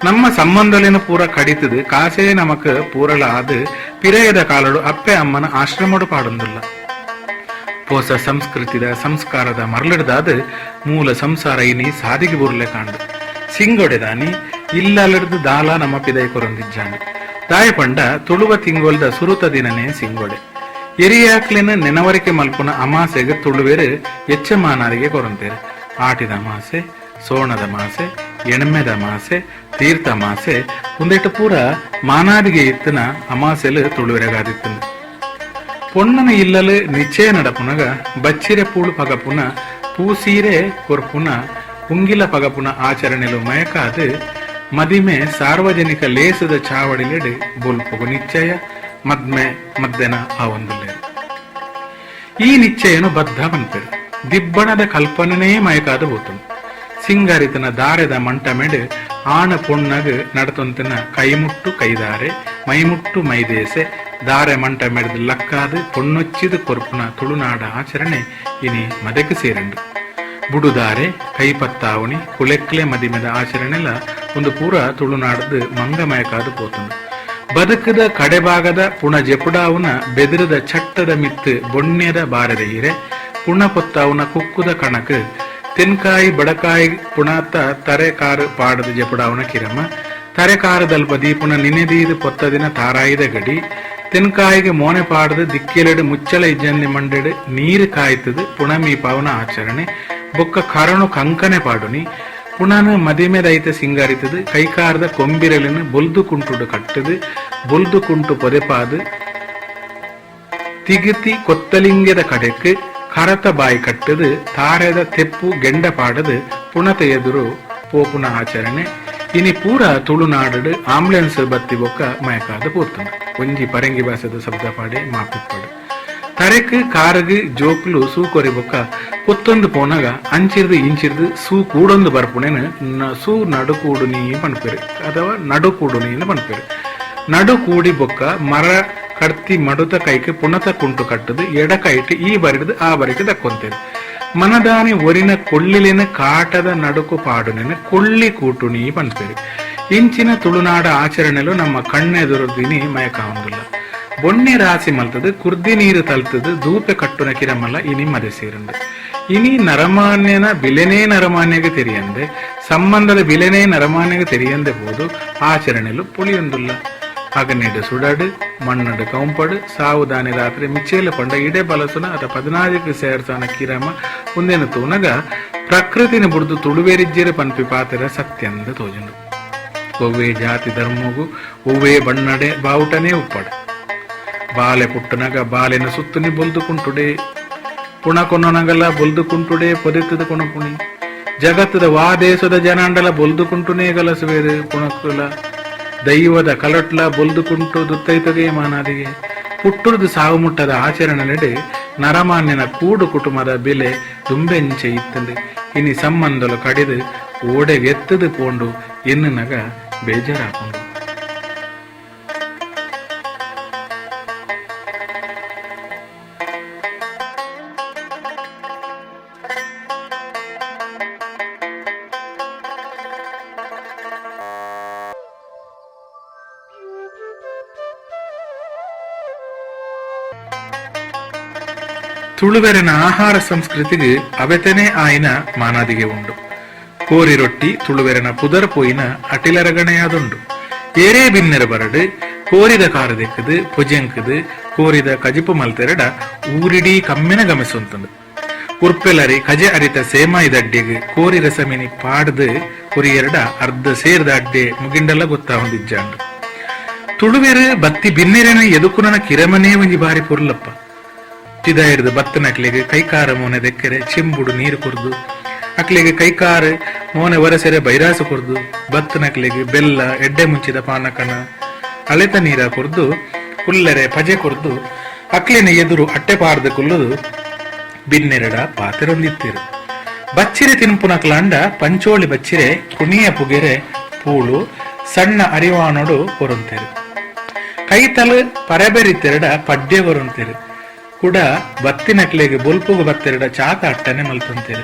ನಮ್ಮ ಸಂಬಂಧಲಿನ ಪೂರ ಕಡಿತದು ಕಾಸೇ ನಮಕ್ ಪೂರಲ ಆದು ಪಿರೆಯದ ಕಾಲಡು ಅಪ್ಪೆ ಅಮ್ಮನ ಆಶ್ರಮಡು ಪಾಡೊಂದುಲ್ಲ ಹೊಸ ಸಂಸ್ಕೃತಿದ ಸಂಸ್ಕಾರದ ಮರಳಿಡ್ದಾದ ಮೂಲ ಸಂಸಾರ ಇನಿ ಸಾದಿಗೆ ಬುರ್ಲೆ ಕಾಂಡು ಸಿಂಗೊಡೆದಾನಿ ಇಲ್ಲಲಡ್ದು ದಾಲ ನಮ್ಮ ಪಿದೈ ಕೊರೊಂದಿಜ್ಜಾಂಡು ದಾಯ ಪಂಡ ತುಳುವ ತಿಂಗೊಲ್ದ ಸುರುತ ದಿನನೇ ಸಿಂಗೊಡೆ ಎರಿಯಾಕ್ಲಿನ ನೆನವರಿಕೆ ಮಲ್ಪುನ ಅಮಾಸೆಗೆ ತುಳುವೆರು ಎಚ್ಚಮಾನಾರಿಗೆ ಕೊರಂತೇರು ಆಟಿದ ಮಾಸೆ ಸೋಣದ ಮಾಸೆ ಎಣ್ಮೆದ ಮಾಸೆ ತೀರ್ಥ ಮಾಸೆ ಒಂದೆಟ್ಟು ಪೂರ ಮಾನಾದಿಗೆ ಇತ್ತನ ಅಮಾಸೆಲು ತುಳುವೆರೆಗಾದಿತ್ತನು ಪೊಣ್ಣನ ಇಲ್ಲಲು ನಿಶ್ಚಯ ನಡಪುನಗ ಬಚ್ಚಿರೆ ಪೂಳು ಪಗಪುನ ಪೂಸೀರೆ ಕೊರ್ಪುನ ಉಂಗಿಲ ಪಗಪುನ ಆಚರಣೆಲು ಮಯಕಾದು ಮದಿಮೆ ಸಾರ್ವಜನಿಕ ಲೇಸದ ಚಾವಡಿಲೆಡು ಬೊಲ್ಪುಗು ನಿಶ್ಚಯ ಮದ್ಮೆ ಮದ್ದೆನ ಆವೊಂದುಲ್ಲೆ ಈ ನಿಶ್ಚಯನು ಬದ್ಧ ಪನ್ಪೆರು ದಿಬ್ಬಣದ ಕಲ್ಪನೆನೇ ಮಯಕಾದ ಹೋತನು ಸಿಂಗಾರಿತನ ದಾರೆದ ಮಂಟ ಮೆಡು ಆಣ ಪೊಣ್ಣಗ ನಡತೊಂತಿನ ಕೈಮುಟ್ಟು ಕೈದಾರೆ ಮೈಮುಟ್ಟು ಮೈದೇಸೆ ದಾರೆ ಮಂಟ ಮೆಡ್ದು ಲಕ್ಕಾದು ಪೊಣ್ಣೊಚ್ಚಿದು ಕೊರ್ಪುನ ತುಳುನಾಡ ಆಚರಣೆ ಇನಿ ಮದಕ್ಕೆ ಸೇರಂಡು ಬುಡುದಾರೆ ಕೈಪತ್ತಾವಣಿ ಕುಲೆಕ್ಲೆ ಮದಿಮೆದ ಆಚರಣೆಲ್ಲ ಒಂದು ಪೂರ ತುಳುನಾಡದು ಮಂಗಮಯಕಾದು ಪೋತುಂಡು ಬದುಕದ ಕಡೆಭಾಗದ ಪುಣ ಜೆಪುಡಾವುನ ಬೆದರದ ಚಟ್ಟದ ಮಿತ್ತು ಬೊಣ್ಯದ ಬಾರದ ಹಿರೆ ಪುಣ ಪೊತ್ತಾವುನ ಕುಕ್ಕುದ ಕಣಕ್ ತೆನ್ಕಾಯಿ ಬಡಕಾಯಿ ಪುಣಾತ ತರೆಕಾರು ಪಾಡದ ಜೆಪುಡಾವುನ ಕಿರಮ ತರೆಕಾರದಲ್ಪ ದೀಪುನ ನಿನೆದೀದು ಪೊತ್ತದಿನ ತಾರಾಯಿದ ಗಡಿ ತೆನ್ಕಾಯಿಗೆ ಮೋನೆ ಪಾಡದು ದಿಕ್ಕೆಲೆಡು ಮುಚ್ಚಳ ಇಜ್ಜಂದಿ ಮಂಡೆಡು ನೀರು ಕಾಯ್ತದು ಪುಣ ಮೀಪಾವನ ಆಚರಣೆ ಬೊಕ್ಕ ಕರಣು ಕಂಕನೆ ಪಾಡುನಿ ಪುಣನ ಮದಿಮೆದೈತ ಸಿಂಗಾರಿತದು ಕೈಕಾರದ ಕೊಂಬಿರಲಿನ ಬೊಲ್ದು ಕುಂಟುಡು ಕಟ್ಟದು ಬೊಲ್ದು ಕುಂಟು ಪೊದೆಪಾದು ತಿಗಿತಿ ಕೊತ್ತಲಿಂಗದ ಕಡೆಕ್ ಕರತ ಬಾಯಿ ಕಟ್ಟದು ತಾರೆದ ತೆಪ್ಪು ಗೆಂಡ ಪಾಡದು ಪುಣತ ಎದುರು ಪೋಪುನ ಆಚರಣೆ ಇನಿ ಪೂರ ತುಳುನಾಡು ಆಂಬುಲೆನ್ಸ್ ಬತ್ತಿ ಬೊಕ್ಕ ಮಯಕಾದ ಪೋತುಂಡು ಒಂಜಿ ಪರಂಗಿ ಭಾಷದ ಶಬ್ದ ಪಾಡೆ ಮಾಪಿಪ್ಪಡು ತರೆಕ್ ಕಾರಗ್ ಜೋಕ್ಲು ಸೂ ಕೊರಿ ಬೊಕ್ಕ ಪೊತ್ತೊಂದು ಪೋನಾಗ ಅಂಚಿರ್ದು ಇಂಚಿರ್ದು ಸೂ ಕೂಡೊಂದು ಬರ್ಪುಣೆನು ಸೂ ನಡುಕೂಡು ನೀ ಪನ್ಪೆರು ಅಥವಾ ನಡುಕೂಡು ನೀನು ಪನ್ಪೆರು ನಡು ಕೂಡಿ ಬೊಕ್ಕ ಮರ ಕಡ್ತಿ ಮಡುತ ಕೈಗೆ ಪುಣತ ಕುಂಟು ಕಟ್ಟದು ಎಡ ಕೈಟ್ ಈ ಬರಿದು ಆ ಬರಿಕೆ ದಕ್ಕೊಂತೇರು ಮನದಾನಿ ಒರಿನ ಕೊಳ್ಳಿಲಿನ ಕಾಟದ ನಡುಕು ಪಾಡುನೆನ ಕೊಳ್ಳಿ ಕೂಟು ನೀ ಪನ್ಪೆರು ಇಂಚಿನ ತುಳುನಾಡ ಆಚರಣೆಲು ನಮ್ಮ ಕಣ್ಣೆದುರುದಿನಿ ಮಯಕಾವಂದುಲ್ಲ ಬೊಣ್ಣೆ ರಾಸಿ ಮಲ್ತದು ಕುರ್ದಿ ನೀರು ತಲ್ತದು ದೂಪೆ ಕಟ್ಟುನ ಕಿರಮಲ್ಲ ಇನಿ ಮದೆ ಸೇರಂದು ಇನಿ ನರಮಾನ್ಯನ ಬಿಲೆನೇ ನರಮಾನ್ಯಗೆ ತೆರಿಯಂದೆ ಸಂಬಂಧದ ಬಿಲೆನೇ ನರಮಾನ್ಯಗೆ ತೆರಿಯಂದೆ ಹೋದು ಆಚರಣೆಲು ಪುಳಿಯೊಂದುಲ್ಲ ಅಗನೆಡು ಸುಡಡು ಮಣ್ಣಡು ಕೌಂಪಡು ಸಾವುದಾನಿ ರಾತ್ರಿ ಮಿಚ್ಚೇಲು ಪಂಡ ಇಡೆ ಬಲಸುನ ಅದ 14 ಸೇರ್ಸಾನ ಕಿರಮ ಮುಂದೇನು ತೂನಗ ಪ್ರಕೃತಿನ ಬುಡ್ದು ತುಳುವೇರಿಜ್ಜೆರೆ ಪನ್ಪಿ ಪಾತೆರ ಸತ್ಯಂದ ತೋಜುಂಡು ಒವ್ವೇ ಜಾತಿ ಧರ್ಮಗೂ ಒವ್ವೇ ಬಣ್ಣಡೆ ಬಾವುಟನೇ ಉಪ್ಪಡು ಬಾಲೆ ಪುಟ್ಟನಗ ಬಾಲೆನ ಸುತ್ತುನಿ ಬೊಲ್ದುಕುಂಟುಡೆ ಪುಣ ಕೊನ್ನೊನಗಲ ಬೊಲ್ದುಕುಂಟುಡೆ ಪೊದೆತ್ತದ ಕೊಣಪುಣಿ ಜಗತ್ತದ ವಾ ದೇಶದ ಜನಾಂಡಲ ಬೊಲ್ದುಕುಂಟುನೇ ಗಲಸುವೇರು ಪುಣಕುಲ ದೈವದ ಕಲಟ್ಲ ಬೊಲ್ದುಕುಂಟು ದುತ್ತೈತಗೆ ಮಾನಾದಿಗೆ ಪುಟ್ಟುರ್ದು ಸಾವು ಮುಟ್ಟದ ಆಚರಣೆಡೆ ನರಮಾನ್ಯನ ಕೂಡು ಕುಟುಂಬದ ಬೆಲೆ ತುಂಬೆಂಚೆ ಇತ್ತಂದು ಇನಿ ಸಂಬಂಧಲು ಕಡಿದು ಓಡೆಗೆತ್ತದು ಪೋಂಡು ಎನ್ನುನಗ ಬೇಜಾರಾಕೊಂಡು ತುಳುವೆರನ ಆಹಾರ ಸಂಸ್ಕೃತಿಗೆ ಅವತೆನೇ ಆಯ್ನ ಮಾನಾದಿಗೆ ಉಂಡು ಕೋರಿ ರೊಟ್ಟಿ ತುಳುವೆರನ ಪುದರ್ ಪೋಯಿನ ಅಟಿಲರಗಣೆಯಾದುಂಡು ಏರೇ ಬಿನ್ನೆರ ಬರಡು ಕೋರಿದ ಕಾರದೆಕ್ಕದು ಪುಜೆಂಕದು ಕೋರಿದ ಕಜಿಪು ಮಲ್ತೆರಡ ಊರಿಡೀ ಕಮ್ಮಿನ ಗಮನಿಸುಂತಂದು ಉರ್ಪೆಲರಿ ಕಜೆ ಅರಿತ ಸೇಮಾಯಿದ ಅಡ್ಡೆಗೆ ಕೋರಿ ರಸಮಿನಿ ಪಾಡ್ದು ಕೊರಿಯರಡ ಅರ್ಧ ಸೇರ್ದ ಅಡ್ಡೆ ಮುಗಿಂಡಲ್ಲ ಗೊತ್ತಾ ಹೊಂದಿಜ್ಜಾಂಡು ತುಳುವೆರು ಬತ್ತಿ ಬಿನ್ನೆರೆನ ಎದುಕುನನ ಕಿರಮನೇ ಒಂಜಿ ಬಾರಿ ಪುರ್ಲಪ್ಪ ತಿದ ಹಿಡಿದು ಭತ್ತನ ಅಕ್ಲೆಗೆ ಕೈಕಾರ ಮೋನೆ ದೆಕ್ಕರೆ ಚೆಂಬುಡು ನೀರು ಕೊರ್ದು ಅಕ್ಲೆಗೆ ಕೈಕಾರ ಮೋನೆ ಒರಸೆರೆ ಬೈರಾಸು ಕೊರ್ದು ಭತ್ತನ ಅಕ್ಲೆಗೆ ಬೆಲ್ಲ ಎಡ್ಡೆ ಮುಚ್ಚಿದ ಪಾನಕನ ಅಳೆತ ನೀರ ಕೊರ್ದು ಕುಲ್ಲರೆ ಪಜೆ ಕೊರ್ದು ಅಕ್ಲೆನ ಎದುರು ಅಟ್ಟೆ ಪಾರ್ದು ಕುಲ್ಲುದು ಬಿನ್ನೆರಡ ಪಾತೆರೊಂದಿತ್ತಿರು ಬಚ್ಚಿರೆ ತಿನ್ಪುನಕ್ಲಾಂಡ ಪಂಚೋಳಿ ಬಚ್ಚಿರೆ ಕುಣಿಯ ಪುಗೆರೆ ಪೂಳು ಸಣ್ಣ ಅರಿವಾಣೋಡು ಕೊರಂತೆರು ಕೈತಲು ಪರಬೆರಿತೆರಡ ಪಡ್ಡೆ ಕೊರಂತೆರು ಕೂಡ ಬತ್ತಿನಕ್ಲೆಗೆ ಬೊಲ್ಪುಗು ಬತ್ತೆರಡ ಚಾಕ ಅಟ್ಟನೆ ಮಲ್ಪಂತೆರು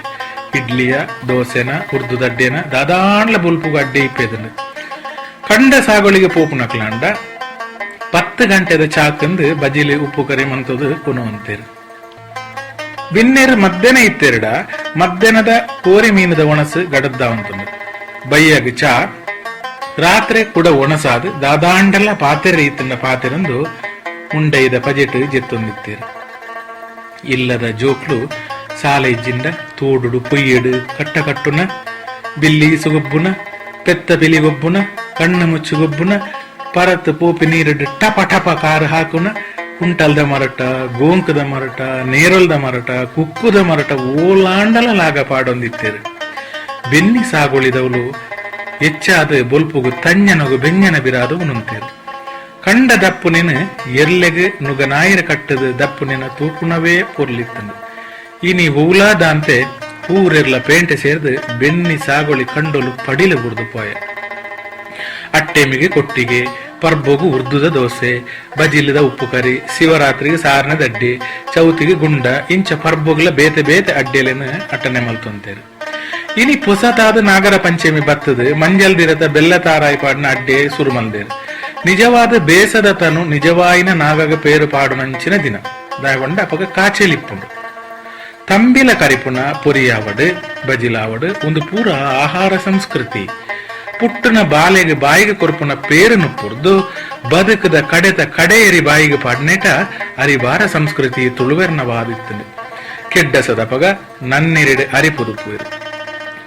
ಇಡ್ಲಿಯ ದೋಸೆನ ಉರ್ದು ದಡ್ಡೆನ ದಾದಾಂಡ್ಲ ಬೊಲ್ಪುಗು ಅಡ್ಡೆ ಇಪ್ಪೆದನು ಕಂಡ ಸಾಗುಳಿಗೆ ಪೋಪುನಕ್ಲಾಂಡ 10 ಗಂಟೆದ ಚಾಕಂದು ಬಜಿಲಿ ಉಪ್ಪು ಕರಿ ಮಂತದು ಕುನುವಂತೆರು ಬಿನ್ನೆರು ಮಧ್ಯಾಹ್ನ ಇತ್ತೆರಡ ಮಧ್ಯಾಹ್ನದ ಕೋರಿ ಮೀನದ ಒಣಸು ಗಡದ್ದಾವಂತಂದು ಬಯ್ಯಾಗ ಚಾ ರಾತ್ರಿ ಕೂಡ ಒಣಸಾದು ದಾದಾಂಡಲ್ಲ ಪಾತೆರೆ ಇತ್ತಿನ ಪಾತೆರಂದು ಉಂಡೈದ ಪಜೆಟ್ ಜೆತ್ತೊಂದಿತ್ತೇರು ಇಲ್ಲದ ಜೋಕ್ಲು ಸಾಲೆ ಇಜ್ಜಿಂಡ ತೋಡುಡು ಪೊಯ್ಯಡು ಕಟ್ಟ ಕಟ್ಟುನ ಬಿಲ್ಲಿ ಸುಗೊಬ್ಬುನ ಪೆತ್ತ ಬಿಲಿಗೊಬ್ಬುನ ಕಣ್ಣು ಮುಚ್ಚುಗೊಬ್ಬುನ ಪರತ್ ಪೋಪಿ ನೀರಡು ಟಪ ಟಪ ಕಾರು ಹಾಕುನ ಕುಂಟಲ್ದ ಮರಟ, ಗೋಂಕದ ಮರಟ, ನೇರಲ್ದ ಮರಟ, ಕುಕ್ಕುದ ಮರಟ ಓಲಾಂಡಲ ಲಾಗ ಪಾಡೊಂದಿತ್ತೇರು. ಬೆನ್ನಿ ಸಾಗುಳಿದವಳು ಹೆಚ್ಚಾದ ಬೊಲ್ಪುಗು ತಂಜನಗು ಬೆಂಜನ ಬಿರಾದು ಉಣುಂತೇರು. ಕಂಡ ದಪ್ಪುನೆನು ಎರ್ಲೆಗೆ ನುಗ ನಾಯಿರ ಕಟ್ಟದ ದಪ್ಪುನೆನ ತೂಕುಣವೇ ಪೊರ್ಲಿತ್ತಂದು. ಇನಿ ಊಲಾದಂತೆ ಊರೆರ್ಲ ಪೇಂಟೆ ಸೇರ್ದು ಬೆನ್ನಿ ಸಾಗುಳಿ ಕಂಡೊಲು ಪಡಿಲು ಬುಡ್ದು ಪೋಯ. ಅಟ್ಟೆಮಿಗೆ ಕೊಟ್ಟಿಗೆ, ಪರ್ಬೊಗು ಉರ್ದುದ ದೋಸೆ, ಬಜಿಲದ ಉಪ್ಪು ಕರಿ, ಶಿವರಾತ್ರಿಗೆ ಸಾರನ ದಡ್ಡಿ, ಚೌತಿಗೆ ಗುಂಡ ಇಂಚ ಪರ್ಬೊಗ್ಲ ಬೇತೆ ಬೇತೆ ಅಡ್ಡೆಲೆನ ಅಟ್ಟನೆ ಮಲ್ತೊಂತೇರು. ಇನಿ ಪೊಸತಾದ ನಾಗರ ಪಂಚಮಿ ಬತ್ತದ ಮಂಜಲ್ದಿರದ ಬೆಲ್ಲ ತಾರಾಯಿ ಪಾಡಿನ ಅಡ್ಡೆ ಸುರುಮಲ್ದೇರು. ನಿಜವಾದ ಬೇಸದ ತನು ನಿಜವಾಯಿನ ನಾಗಗ ಪೇರು ಪಾಡುನಂಚಿನ ದಿನ ದಾಯಗೊಂಡ ಅಪಗ ಕಾಚೆಲಿಪ್ಪುಂಡು. ತಂಬಿಲ ಕರಿಪುನ ಪೊರಿಯಾವಡು ಬಜಿಲಾವಡು ಒಂದು ಪೂರ ಆಹಾರ ಸಂಸ್ಕೃತಿ. ಪುಟ್ಟನ ಬಾಲೆಗೆ ಬಾಯಿಗೆ ಕೊರಪುನ ಪೇರನ್ನು ಪುರ್ದು ಬದುಕದ ಕಡೆತ ಕಡೆಯರಿ ಬಾಯಿಗೆ ಪಾಡ್ನೇಟ ಅರಿವಾರ ಸಂಸ್ಕೃತಿ ತುಳುವೆರ್ನವಾದಿತ್ತನು. ಕೆಡ್ಡಸದ ಪಗ ನನ್ನೆರೆಡೆ ಅರಿಪುದುಪುವೆರು,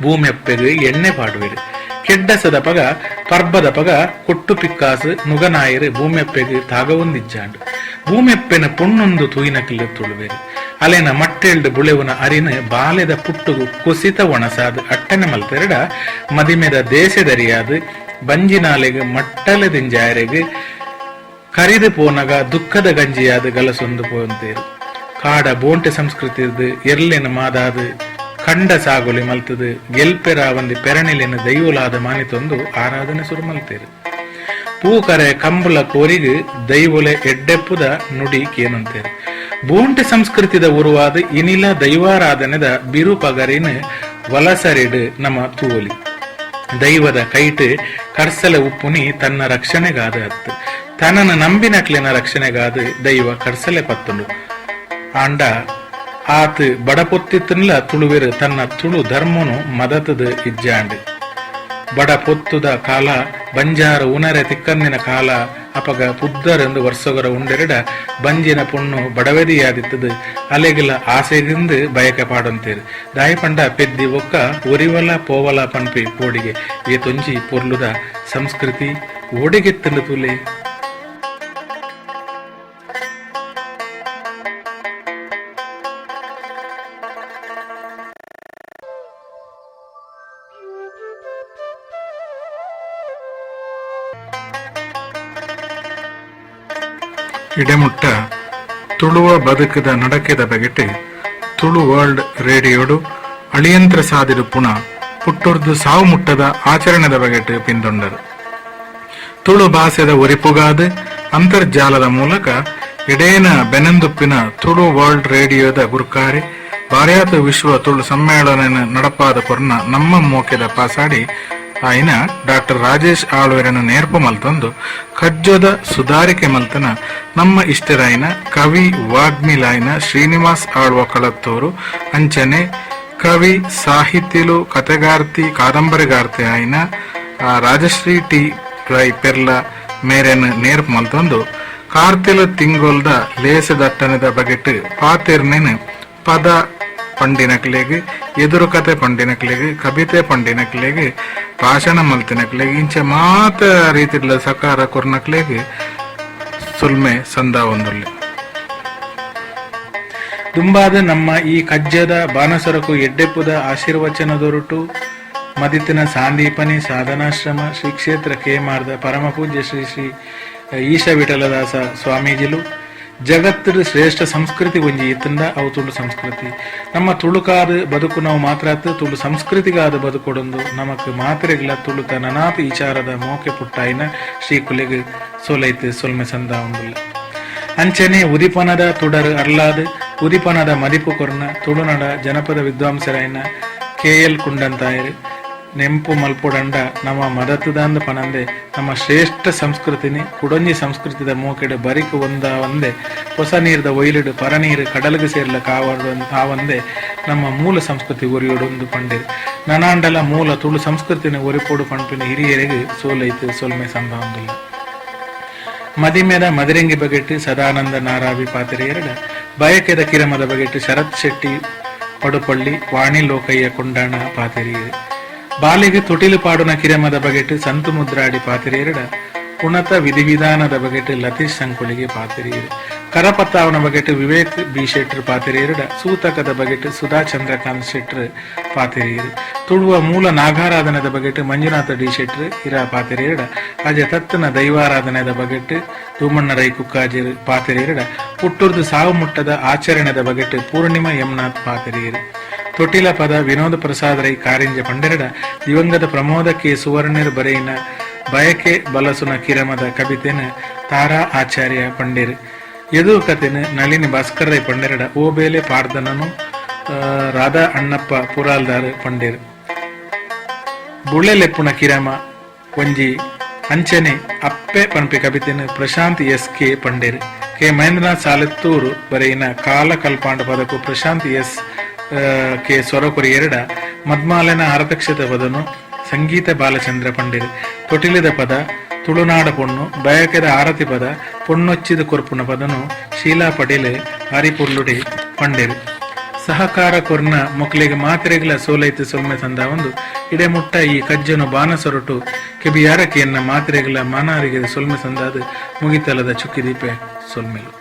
ಭೂಮೆಪ್ಪೆಗೆ ಎಣ್ಣೆ ಪಾಡುವೆರು. ಕೆಡ್ಡಸದ ಪಗ ಪರ್ಬದ ಪಗ ಕೊಟ್ಟು ಪಿಕ್ಕಾಸು ನುಗನಾಯರು ಭೂಮೆಪ್ಪೆಗೆ ತಾಗವೊಂದಿಜ್ಜಾಂಡು. ಭೂಮೆಪ್ಪೆನ ಪೊಣ್ಣೊಂದು ತೂಯಿನಕಿಲ್ಲ ತುಳುವೆರು. ಅಲೆನ ಮಟ್ಟೆಲ್ಡು ಬುಳೆವನ ಅರಿನ ಬಾಲೆದ ಪುಟ್ಟುಗು ಕುಸಿತ ಒಣಸಾದು ಅಟ್ಟನೆ ಮಲ್ತೆರಡ ಮದಿಮೆದ ದೇಶದರಿಯಾದು ಬಂಜಿನಾಲೆಗೆ ಮಟ್ಟಲದಿಂಜಾರೆಗೆ ಕರಿದು ಪೋನಗ ದುಃಖದ ಗಂಜಿಯಾದ ಗಲಸೊಂದು ಪೋಂತೇರು. ಕಾಡ ಬೋಂಟೆ ಸಂಸ್ಕೃತಿದು ಎರ್ಲೆನ ಮಾದಾದು ಕಂಡ ಸಾಗುಲಿ ಮಲ್ತದು ಗೆಲ್ಪೆರ ಒಂದಿ ಪೆರಣಿಲೆನ ದೈವಲಾದ ಮಾನಿತೊಂದು ಆರಾಧನೆ ಸುರು ಮಲ್ತೇರು. ಪೂಕರೆ ಕಂಬುಲ ಕೋರಿಗು ದೈವೊಲೆ ಎಡ್ಡೆಪ್ಪುದ ನುಡಿ ಕೇನಂತೇರು. ಬೋಂಟೆ ಸಂಸ್ಕೃತಿದ ಉರುವಾದ ಇನಿಲ ದೈವಾರಾಧನೆದ ಬಿರು ಪಗರಿನ ವಲಸರಿಡು ನಮ್ಮ ತೂಲಿ. ದೈವದ ಕೈಟ್ ಕರ್ಸಲ ಉಪ್ಪುನಿ ತನ್ನ ರಕ್ಷಣೆಗಾದ ಹತ್ತು, ತನ್ನನ್ನು ನಂಬಿನಕ್ಲಿನ ರಕ್ಷಣೆಗಾದ ದೈವ ಕರ್ಸಲೆ ಪತ್ತುಂಡು. ಆಂಡ ಆತ್ ಬಡಪೊತ್ತಿತ್ತನ್ಲ ತುಳುವೆರು ತನ್ನ ತುಳು ಧರ್ಮನು ಮದತದ ಇಜ್ಜಾಂಡು. ಬಡ ಪೊತ್ತುದ ಕಾಲ ಬಂಜಾರ ಉನರೆ ತಿಕ್ಕನ್ನಿನ ಕಾಲ ಅಪಗ ಪುದ್ದರೆಂದು ವರ್ಷಗರ ಉಂಡೆರಡ ಬಂಜಿನ ಪೊಣ್ಣು ಬಡವೆದಿಯಾದಿತ್ತದು ಅಲೆಗಿಲ ಆಸೆಗಿಂದು ಬಯಕೆ ಪಾಡಂತೇರು. ದಾಯಪಂಡ ಪೆದ್ದಿ ಒಕ್ಕ ಒರಿವಲ ಪೋವಲ ಪನ್ಪಿ ಓಡಿಗೆ ಏ ತೊಂಜಿ ಪೊರ್ಲುದ ಸಂಸ್ಕೃತಿ ಓಡಿಗೆತ್ತಂದು ತುಲೆ. ಇಡೆಮುಟ್ಟ ತುಳುವ ಬದುಕದ ನಡಕೆದ ಬಗೆಟ್ ತುಳು ವರ್ಲ್ಡ್ ರೇಡಿಯೋಡು ಅಳಿಯಂತ್ರ ಸಾದಿರು ಪುಣ ಪುಟ್ಟುರ್ದು ಸಾವು ಮುಟ್ಟದ ಆಚರಣೆದ ಬಗೆಟ್ ಪಿಂದೊಂಡರು. ತುಳು ಭಾಷೆದ ಒರಿಪುಗಾದ ಅಂತರ್ಜಾಲದ ಮೂಲಕ ಇಡೇನ ಬೆನೆಂದುಪ್ಪಿನ ತುಳು ವರ್ಲ್ಡ್ ರೇಡಿಯೋದ ಗುರುಕಾರಿ ಭಾರ್ಯಾತ ವಿಶ್ವ ತುಳು ಸಮ್ಮೇಳನ ನಡಪಾದ ಪೊರ್ನ ನಮ್ಮ ಮೋಕೆದ ಪಾಸಾಡಿ ಆಯ್ನ ಡಾಕ್ಟರ್ ರಾಜೇಶ್ ಆಳ್ವೆರನ್ನು ನೇರ್ಪು ಮಲ್ತೊಂದು ಕಜ್ಜೋದ ಸುಧಾರಿಕೆ ಮಲ್ತನ ನಮ್ಮ ಇಷ್ಟರಾಯಿನ ಕವಿ ವಾಗ್ಮಿಲಾಯ್ನ ಶ್ರೀನಿವಾಸ್ ಆಳ್ವ ಕಳತ್ತೂರು ಅಂಚನೆ ಕವಿ ಸಾಹಿತ್ಯಲು ಕತೆಗಾರ್ತಿ ಕಾದಂಬರಿಗಾರ್ತಿ ಆಯ್ನ ರಾಜಶ್ರೀ ಟಿ ರೈ ಪೆರ್ಲ ಮೇರೆನ್ ನೇರ್ಪು ಮಲ್ತೊಂದು ಕಾರ್ತಿಲ ತಿಂಗೊಲ್ದ ಲೇಸದಟ್ಟನದ ಬಗೆಟ್ ಪಾತೆರ್ನೆನ್ ಪದ ಪಂಡಿನಕ್ಲೆಗ್ ಎದುರು ಕತೆ ಪಂಡಿನಕ್ಲೆಗ್ ಕವಿತೆ ಪಂಡಿನಕ್ಲೆಗ್ ಭಾಷಣ ಮಲ್ತಿನಕ್ಲೆಗ್ ಇಂಚ ಮಾತ ರೀತಿಲ ಸಕಾರ ಕೊರ್ನಕ್ಲೆಗ್ ಸುಲ್ಮೆ ಸಂದ ಒಂದುಲ್ಲೆ. ದುಂಬಾದ ನಮ್ಮ ಈ ಕಜ್ಜದ ಬಾನಸರಕು ಎಡ್ಡೆಪ್ಪುದ ಆಶೀರ್ವಚನದೊರಟು ಮದಿತಿನ ಸಾಂದೀಪನಿ ಸಾಧನಾಶ್ರಮ ಶ್ರೀ ಕ್ಷೇತ್ರ ಕೇಮಾರ್ದ ಪರಮ ಪೂಜ್ಯ ಶ್ರೀ ಶ್ರೀ ಈಶ ವಿಠಲದಾಸ ಸ್ವಾಮೀಜಿಲು ಜಗತ್ತಿನ ಶ್ರೇಷ್ಠ ಸಂಸ್ಕೃತಿ ಒಂಜಿ ಇತ್ತಂದ ಅವು ತುಳು ಸಂಸ್ಕೃತಿ. ನಮ್ಮ ತುಳುಕಾದ ಬದುಕು ನಾವು ಮಾತ್ರ ತುಳು ಸಂಸ್ಕೃತಿಗಾದ ಬದುಕೊಡೊಂದು ನಮಕ್ ಮಾತ್ರೆಗಿಲ್ಲ ತುಳುತ ನನಾತ್ ಈಚಾರದ ಮೋಕೆ ಪುಟ್ಟಾಯಿನ ಶ್ರೀ ಕುಲೆಗೆ ಸೋಲೈತು ಸೊಲ್ಮೆ ಸಂದ ಉಂಡುಲ್ಲ. ಅಂಚನೆ ಉದಿಪನದ ತುಡರು ಅರ್ಲಾದ ಉದಿಪನದ ಮದಿಪು ಕೊರ್ನ ತುಳುನಡ ಜನಪದ ವಿದ್ವಾಂಸರಾಯಿನ KL ಕುಂಡಂತಾಯರು ನೆಂಪು ಮಲ್ಪುಡಂಡ ನಮ್ಮ ಮದತುದಾಂದ ಪನಂದೆ ನಮ್ಮ ಶ್ರೇಷ್ಠ ಸಂಸ್ಕೃತಿನಿ ಕುಡೊಂಜಿ ಸಂಸ್ಕೃತಿದ ಮೋಕೆಡೆ ಬರಿಕು ಒಂದೇ ಹೊಸ ನೀರ್ದ ಒಯ್ಲಿಡು ಪರನೀರು ಕಡಲಿಗೆ ಸೇರ್ಲ ಕಾವಂದೆ ನಮ್ಮ ಮೂಲ ಸಂಸ್ಕೃತಿ ಒರಿಯೋಡೊಂದು ಪಂಡಿರು ನನಾಂಡಲ ಮೂಲ ತುಳು ಸಂಸ್ಕೃತಿನ ಒರಿಪೋಡು ಪಂಪಿನ ಹಿರಿಯರಿಗೆ ಸೋಲೈತು ಸೊಲ್ಮೆ ಸಂಭಾವಂದಿಲ್ಲ. ಮದಿಮೆದ ಮದಿರೆಂಗಿ ಬಗೆಟ್ಟು ಸದಾನಂದ ನಾರಾವಿ ಪಾತಿರೆಯರಡ ಬಯಕೆದ ಕಿರಮದ ಬಗೆಟ್ಟು ಶರತ್ ಶೆಟ್ಟಿ ಪಡುಪಳ್ಳಿ ವಾಣಿ ಲೋಕಯ್ಯ ಕೊಂಡಾಣ ಪಾತಿರಿಯರು ಬಾಲಿಗೆ ತೊಟಿಲು ಪಾಡುನ ಕಿರಮದ ಬಗೆಟ್ಟು ಸಂತು ಮುದ್ರಾಡಿ ಪಾತಿರಿಯರಡ ಪುಣತ ವಿಧಿವಿಧಾನದ ಬಗೆಟ್ಟು ಲತೀಶ್ ಸಂಕುಳಿಗೆ ಪಾತಿರಿಯರು ಕರಪತ್ತಾವನ ಬಗೆಟ್ ವಿವೇಕ್ ಬಿ ಶೆಟ್ರ್ ಪಾತಿರೇರಡ ಸೂತಕದ ಬಗೆಟ್ ಸುಧಾ ಚಂದ್ರಕಾಂತ್ ಶೆಟ್ರ್ ಪಾತಿರೇರು ತುಳುವ ಮೂಲ ನಾಗಾರಾಧನೆದ ಬಗೆಟ್ ಮಂಜುನಾಥ ಡಿ ಶೆಟ್ರ್ ಇರ ಪಾತಿರೇರಡ ಅಜೆ ತತ್ತನ ದೈವಾರಾಧನೆದ ಬಗೆಟ್ ತೂಮಣ್ಣ ರೈ ಕುಕ್ಕಾಜಿರ್ ಪಾತಿರೇರಡ ಪುಟ್ಟೂರ್ದು ಸಾವು ಮುಟ್ಟದ ಆಚರಣೆದ ಬಗೆಟ್ ಪೂರ್ಣಿಮಾ ಯಮ್ನಾಥ್ ಪಾತಿರೇರು ತೊಟಿಲ ಪದ ವಿನೋದ ಪ್ರಸಾದ್ ರೈ ಕಾರಿಂಜ ಪಂಡೆರಡ ದಿವಂಗತ ಪ್ರಮೋದ ಕೆ ಸುವರ್ಣರ್ ಬರೆಯಿನ ಬಯಕೆ ಬಲಸುನ ಕಿರಮದ ಕವಿತೆನ ತಾರಾ ಆಚಾರ್ಯ ಪಂಡೇರು ಎದುರು ಕಥೆನ ನಳಿನಿ ಭಾಸ್ಕರ್ ರೈ ಪಂಡೆರಡ ಓಬೇಲೆ ಪಾರ್ದನನು ರಾಧಾ ಅಣ್ಣಪ್ಪ ಪುರಾಲ್ದಾರ್ ಪಂಡೇರು ಬುಳ್ಳೆಲೆಪ್ಪುನ ಕಿರಮ ಒಂಜಿ ಅಂಚನೆ ಅಪ್ಪೆ ಪಂಪೆ ಕವಿತೆನ ಪ್ರಶಾಂತ್ ಎಸ್ ಕೆ ಪಂಡೇರು ಕೆ ಮಹೇಂದ್ರನಾಥ್ ಸಾಲೆತ್ತೂರು ಬರೆಯಿನ ಕಾಲ ಕಲ್ಪಾಂಡ ಪದಕು ಪ್ರಶಾಂತ್ ಎಸ್ ಕೆ ಸ್ವರಕೊರಿ ಎರಡ ಮದ್ಮಾಲನ ಅರತಕ್ಷತ ಪದನು ಸಂಗೀತ ಬಾಲಚಂದ್ರ ಪಂಡೇರು ತೊಟಿಲಿದ ಪದ ತುಳುನಾಡ ಪೊಣ್ಣು ಬಯಕೆದ ಆರತಿ ಪದ ಪೊಣ್ಣೊಚ್ಚಿದ ಕೊರ್ಪುನ ಪದನು ಶೀಲಾ ಪಟೇಲ್ ಹರಿಪುರ್ಲುಡಿ ಪಂಡೇರು ಸಹಕಾರ ಕೊರ್ನ ಮೊಕ್ಲಿಗೆ ಮಾತ್ರೆಗಳ ಸೋಲೈತು ಸೊಲ್ಮೆ ತಂದ ಒಂದು ಇಡೆಮುಟ್ಟ ಈ ಕಜ್ಜನು ಬಾನಸೊರಟು ಕೆಬಿಯಾರಕೆಯನ್ನ ಮಾತ್ರೆಗಳ ಮಾನಾರಿಗೆ ಸೊಲ್ಮೆ ಸಂದಾದ ಮುಗಿತಲದ ಚುಕ್ಕಿದೀಪೆ ಸೊಲ್ಮೆಲು.